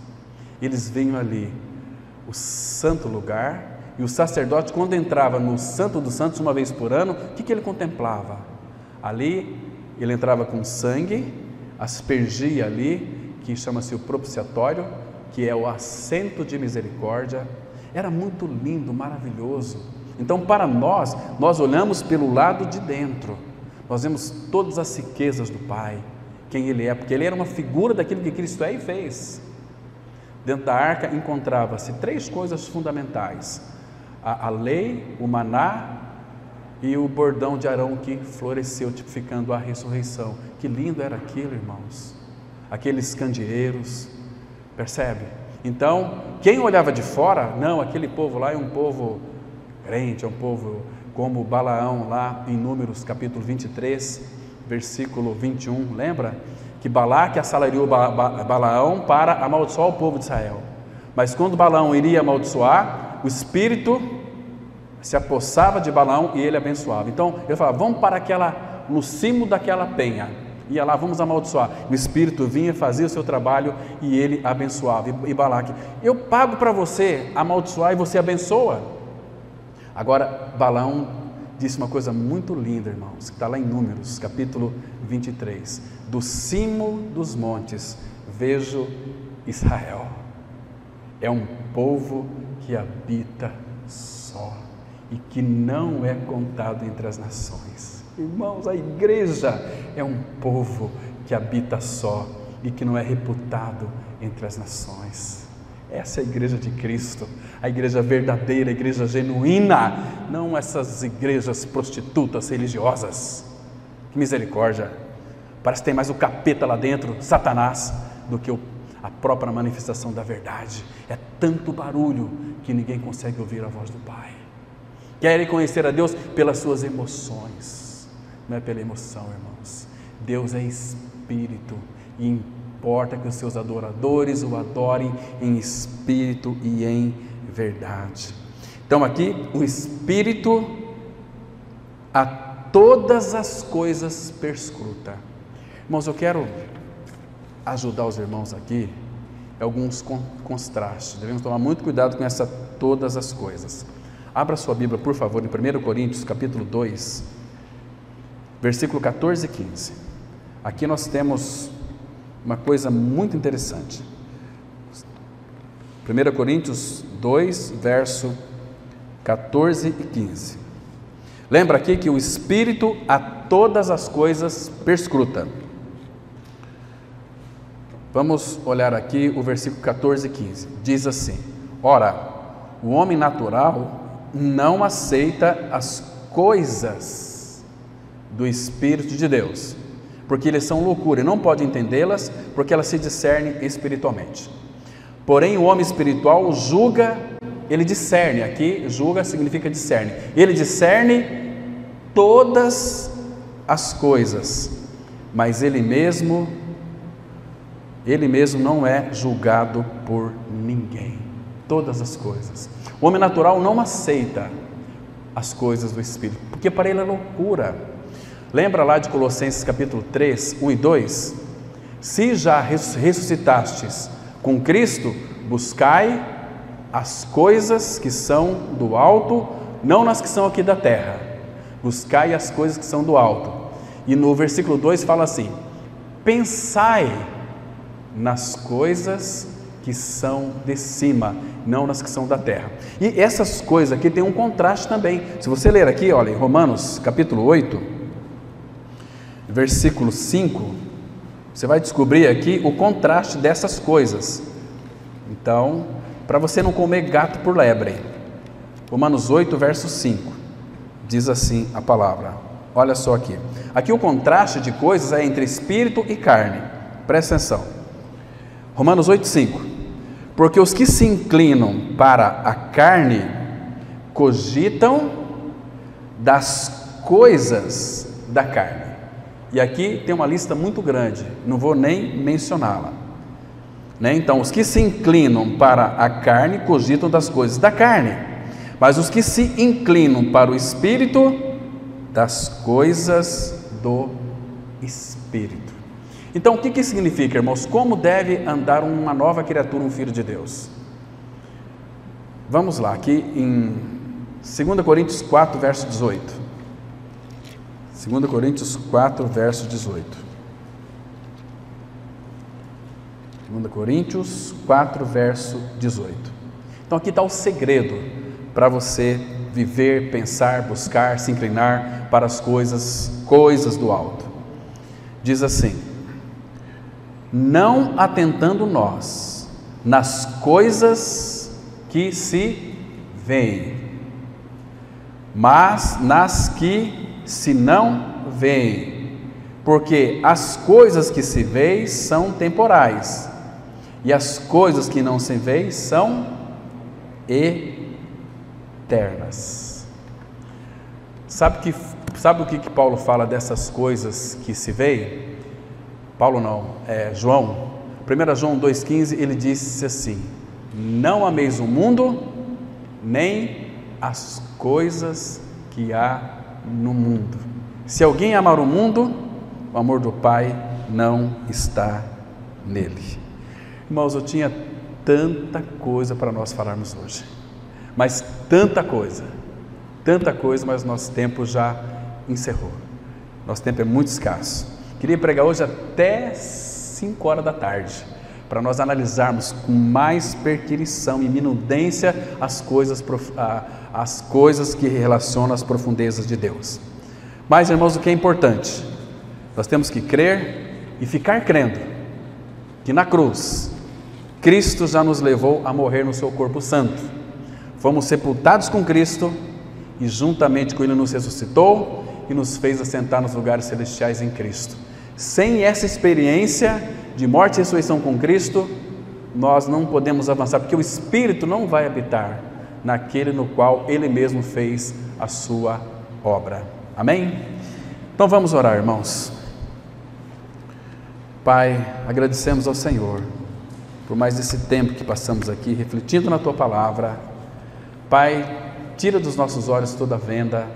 Speaker 1: Eles viam ali o santo lugar. E o sacerdote, quando entrava no Santo dos Santos uma vez por ano, o que ele contemplava? Ali, ele entrava com sangue, aspergia ali, que chama-se o propiciatório, que é o assento de misericórdia. Era muito lindo, maravilhoso. Então, para nós olhamos pelo lado de dentro. Nós vemos todas as riquezas do Pai, quem Ele é, porque Ele era uma figura daquilo que Cristo é e fez. Dentro da arca encontrava-se 3 coisas fundamentais: a lei, o maná e o bordão de Arão que floresceu, tipificando a ressurreição. Que lindo era aquilo, irmãos, aqueles candeeiros, percebe? Então, quem olhava de fora, não, aquele povo lá é um povo crente, é um povo como Balaão lá em Números capítulo 23, versículo 21, lembra? Que Balaque assalariou Balaão para amaldiçoar o povo de Israel. Mas quando Balaão iria amaldiçoar, o Espírito se apossava de Balaão e ele abençoava. Então ele falava: vamos para no cimo daquela penha, ia lá, vamos amaldiçoar. O Espírito vinha, fazia o seu trabalho e ele abençoava. E Balaque: eu pago para você amaldiçoar e você abençoa. Agora Balaão disse uma coisa muito linda, irmãos, que está lá em Números capítulo 23: do cimo dos montes vejo Israel, é um povo que habita só e que não é contado entre as nações. Irmãos, a igreja é um povo que habita só e que não é reputado entre as nações. Essa é a igreja de Cristo, a igreja verdadeira, a igreja genuína, não essas igrejas prostitutas religiosas. Que misericórdia! Parece que tem mais o capeta lá dentro, Satanás, do que a própria manifestação da verdade. É tanto barulho que ninguém consegue ouvir a voz do Pai. Querem conhecer a Deus pelas suas emoções, não é pela emoção, irmãos. Deus é Espírito e importa que os seus adoradores o adorem em espírito e em verdade. Então aqui, o Espírito a todas as coisas perscruta. Irmãos, eu quero ajudar os irmãos aqui em alguns contrastes. Devemos tomar muito cuidado com essa todas as coisas. Abra sua Bíblia, por favor, em 1 Coríntios, capítulo 2, versículo 14 e 15. Aqui nós temos uma coisa muito interessante. 1 Coríntios 2, verso 14 e 15. Lembra aqui que o Espírito a todas as coisas perscruta. Vamos olhar aqui o versículo 14 e 15. Diz assim: ora, o homem natural não aceita as coisas do Espírito de Deus, porque eles são loucura e não pode entendê-las, porque elas se discernem espiritualmente. Porém, o homem espiritual julga, ele discerne, aqui julga significa discerne, ele discerne todas as coisas, mas ele mesmo não é julgado por ninguém. Todas as coisas. O homem natural não aceita as coisas do Espírito, porque para ele é loucura. Lembra lá de Colossenses capítulo 3, 1 e 2? Se já ressuscitastes com Cristo, buscai as coisas que são do alto, não nas que são aqui da terra. Buscai as coisas que são do alto. E no versículo 2 fala assim: pensai nas coisas que são de cima, não nas que são da terra. E essas coisas aqui tem um contraste também. Se você ler aqui, olha, em Romanos capítulo 8, versículo 5, você vai descobrir aqui o contraste dessas coisas. Então, para você não comer gato por lebre, Romanos 8, verso 5, diz assim a palavra, olha só aqui. Aqui o contraste de coisas é entre espírito e carne, presta atenção. Romanos 8, 5, porque os que se inclinam para a carne, cogitam das coisas da carne. E aqui tem uma lista muito grande, não vou nem mencioná-la. Então, os que se inclinam para a carne, cogitam das coisas da carne, mas os que se inclinam para o Espírito, das coisas do Espírito. Então, o que significa, irmãos? Como deve andar uma nova criatura, um filho de Deus? Vamos lá, aqui em 2 Coríntios 4, verso 18. 2 Coríntios 4, verso 18. 2 Coríntios 4, verso 18. Então aqui está o segredo para você viver, pensar, buscar, se inclinar para as coisas do alto. Diz assim: não atentando nós nas coisas que se veem, mas nas que se não veem, porque as coisas que se veem são temporais, e as coisas que não se veem são eternas. Sabe o que Paulo fala dessas coisas que se veem? Paulo não, João. 1 João 2,15, ele disse assim: não ameis o mundo, nem as coisas que há no mundo. Se alguém amar o mundo, o amor do Pai não está nele. Irmãos, eu tinha tanta coisa para nós falarmos hoje, mas tanta coisa, mas nosso tempo já encerrou. Nosso tempo é muito escasso. Queria pregar hoje até 5 horas da tarde, para nós analisarmos com mais perquirição e minudência as coisas que relacionam às profundezas de Deus. Mas, irmãos, o que é importante? Nós temos que crer e ficar crendo que na cruz Cristo já nos levou a morrer no seu corpo santo. Fomos sepultados com Cristo e juntamente com Ele nos ressuscitou e nos fez assentar nos lugares celestiais em Cristo. Sem essa experiência de morte e ressurreição com Cristo, nós não podemos avançar, porque o Espírito não vai habitar naquele no qual Ele mesmo fez a sua obra. Amém? Então vamos orar, irmãos. Pai, agradecemos ao Senhor por mais esse tempo que passamos aqui refletindo na Tua Palavra. Pai, tira dos nossos olhos toda a venda,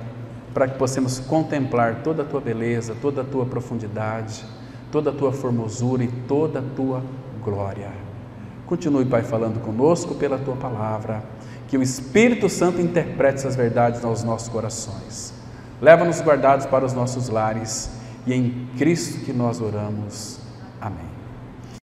Speaker 1: para que possamos contemplar toda a Tua beleza, toda a Tua profundidade, toda a Tua formosura e toda a Tua glória. Continue, Pai, falando conosco pela Tua Palavra, que o Espírito Santo interprete essas verdades aos nossos corações. Leva-nos guardados para os nossos lares, e em Cristo que nós oramos. Amém.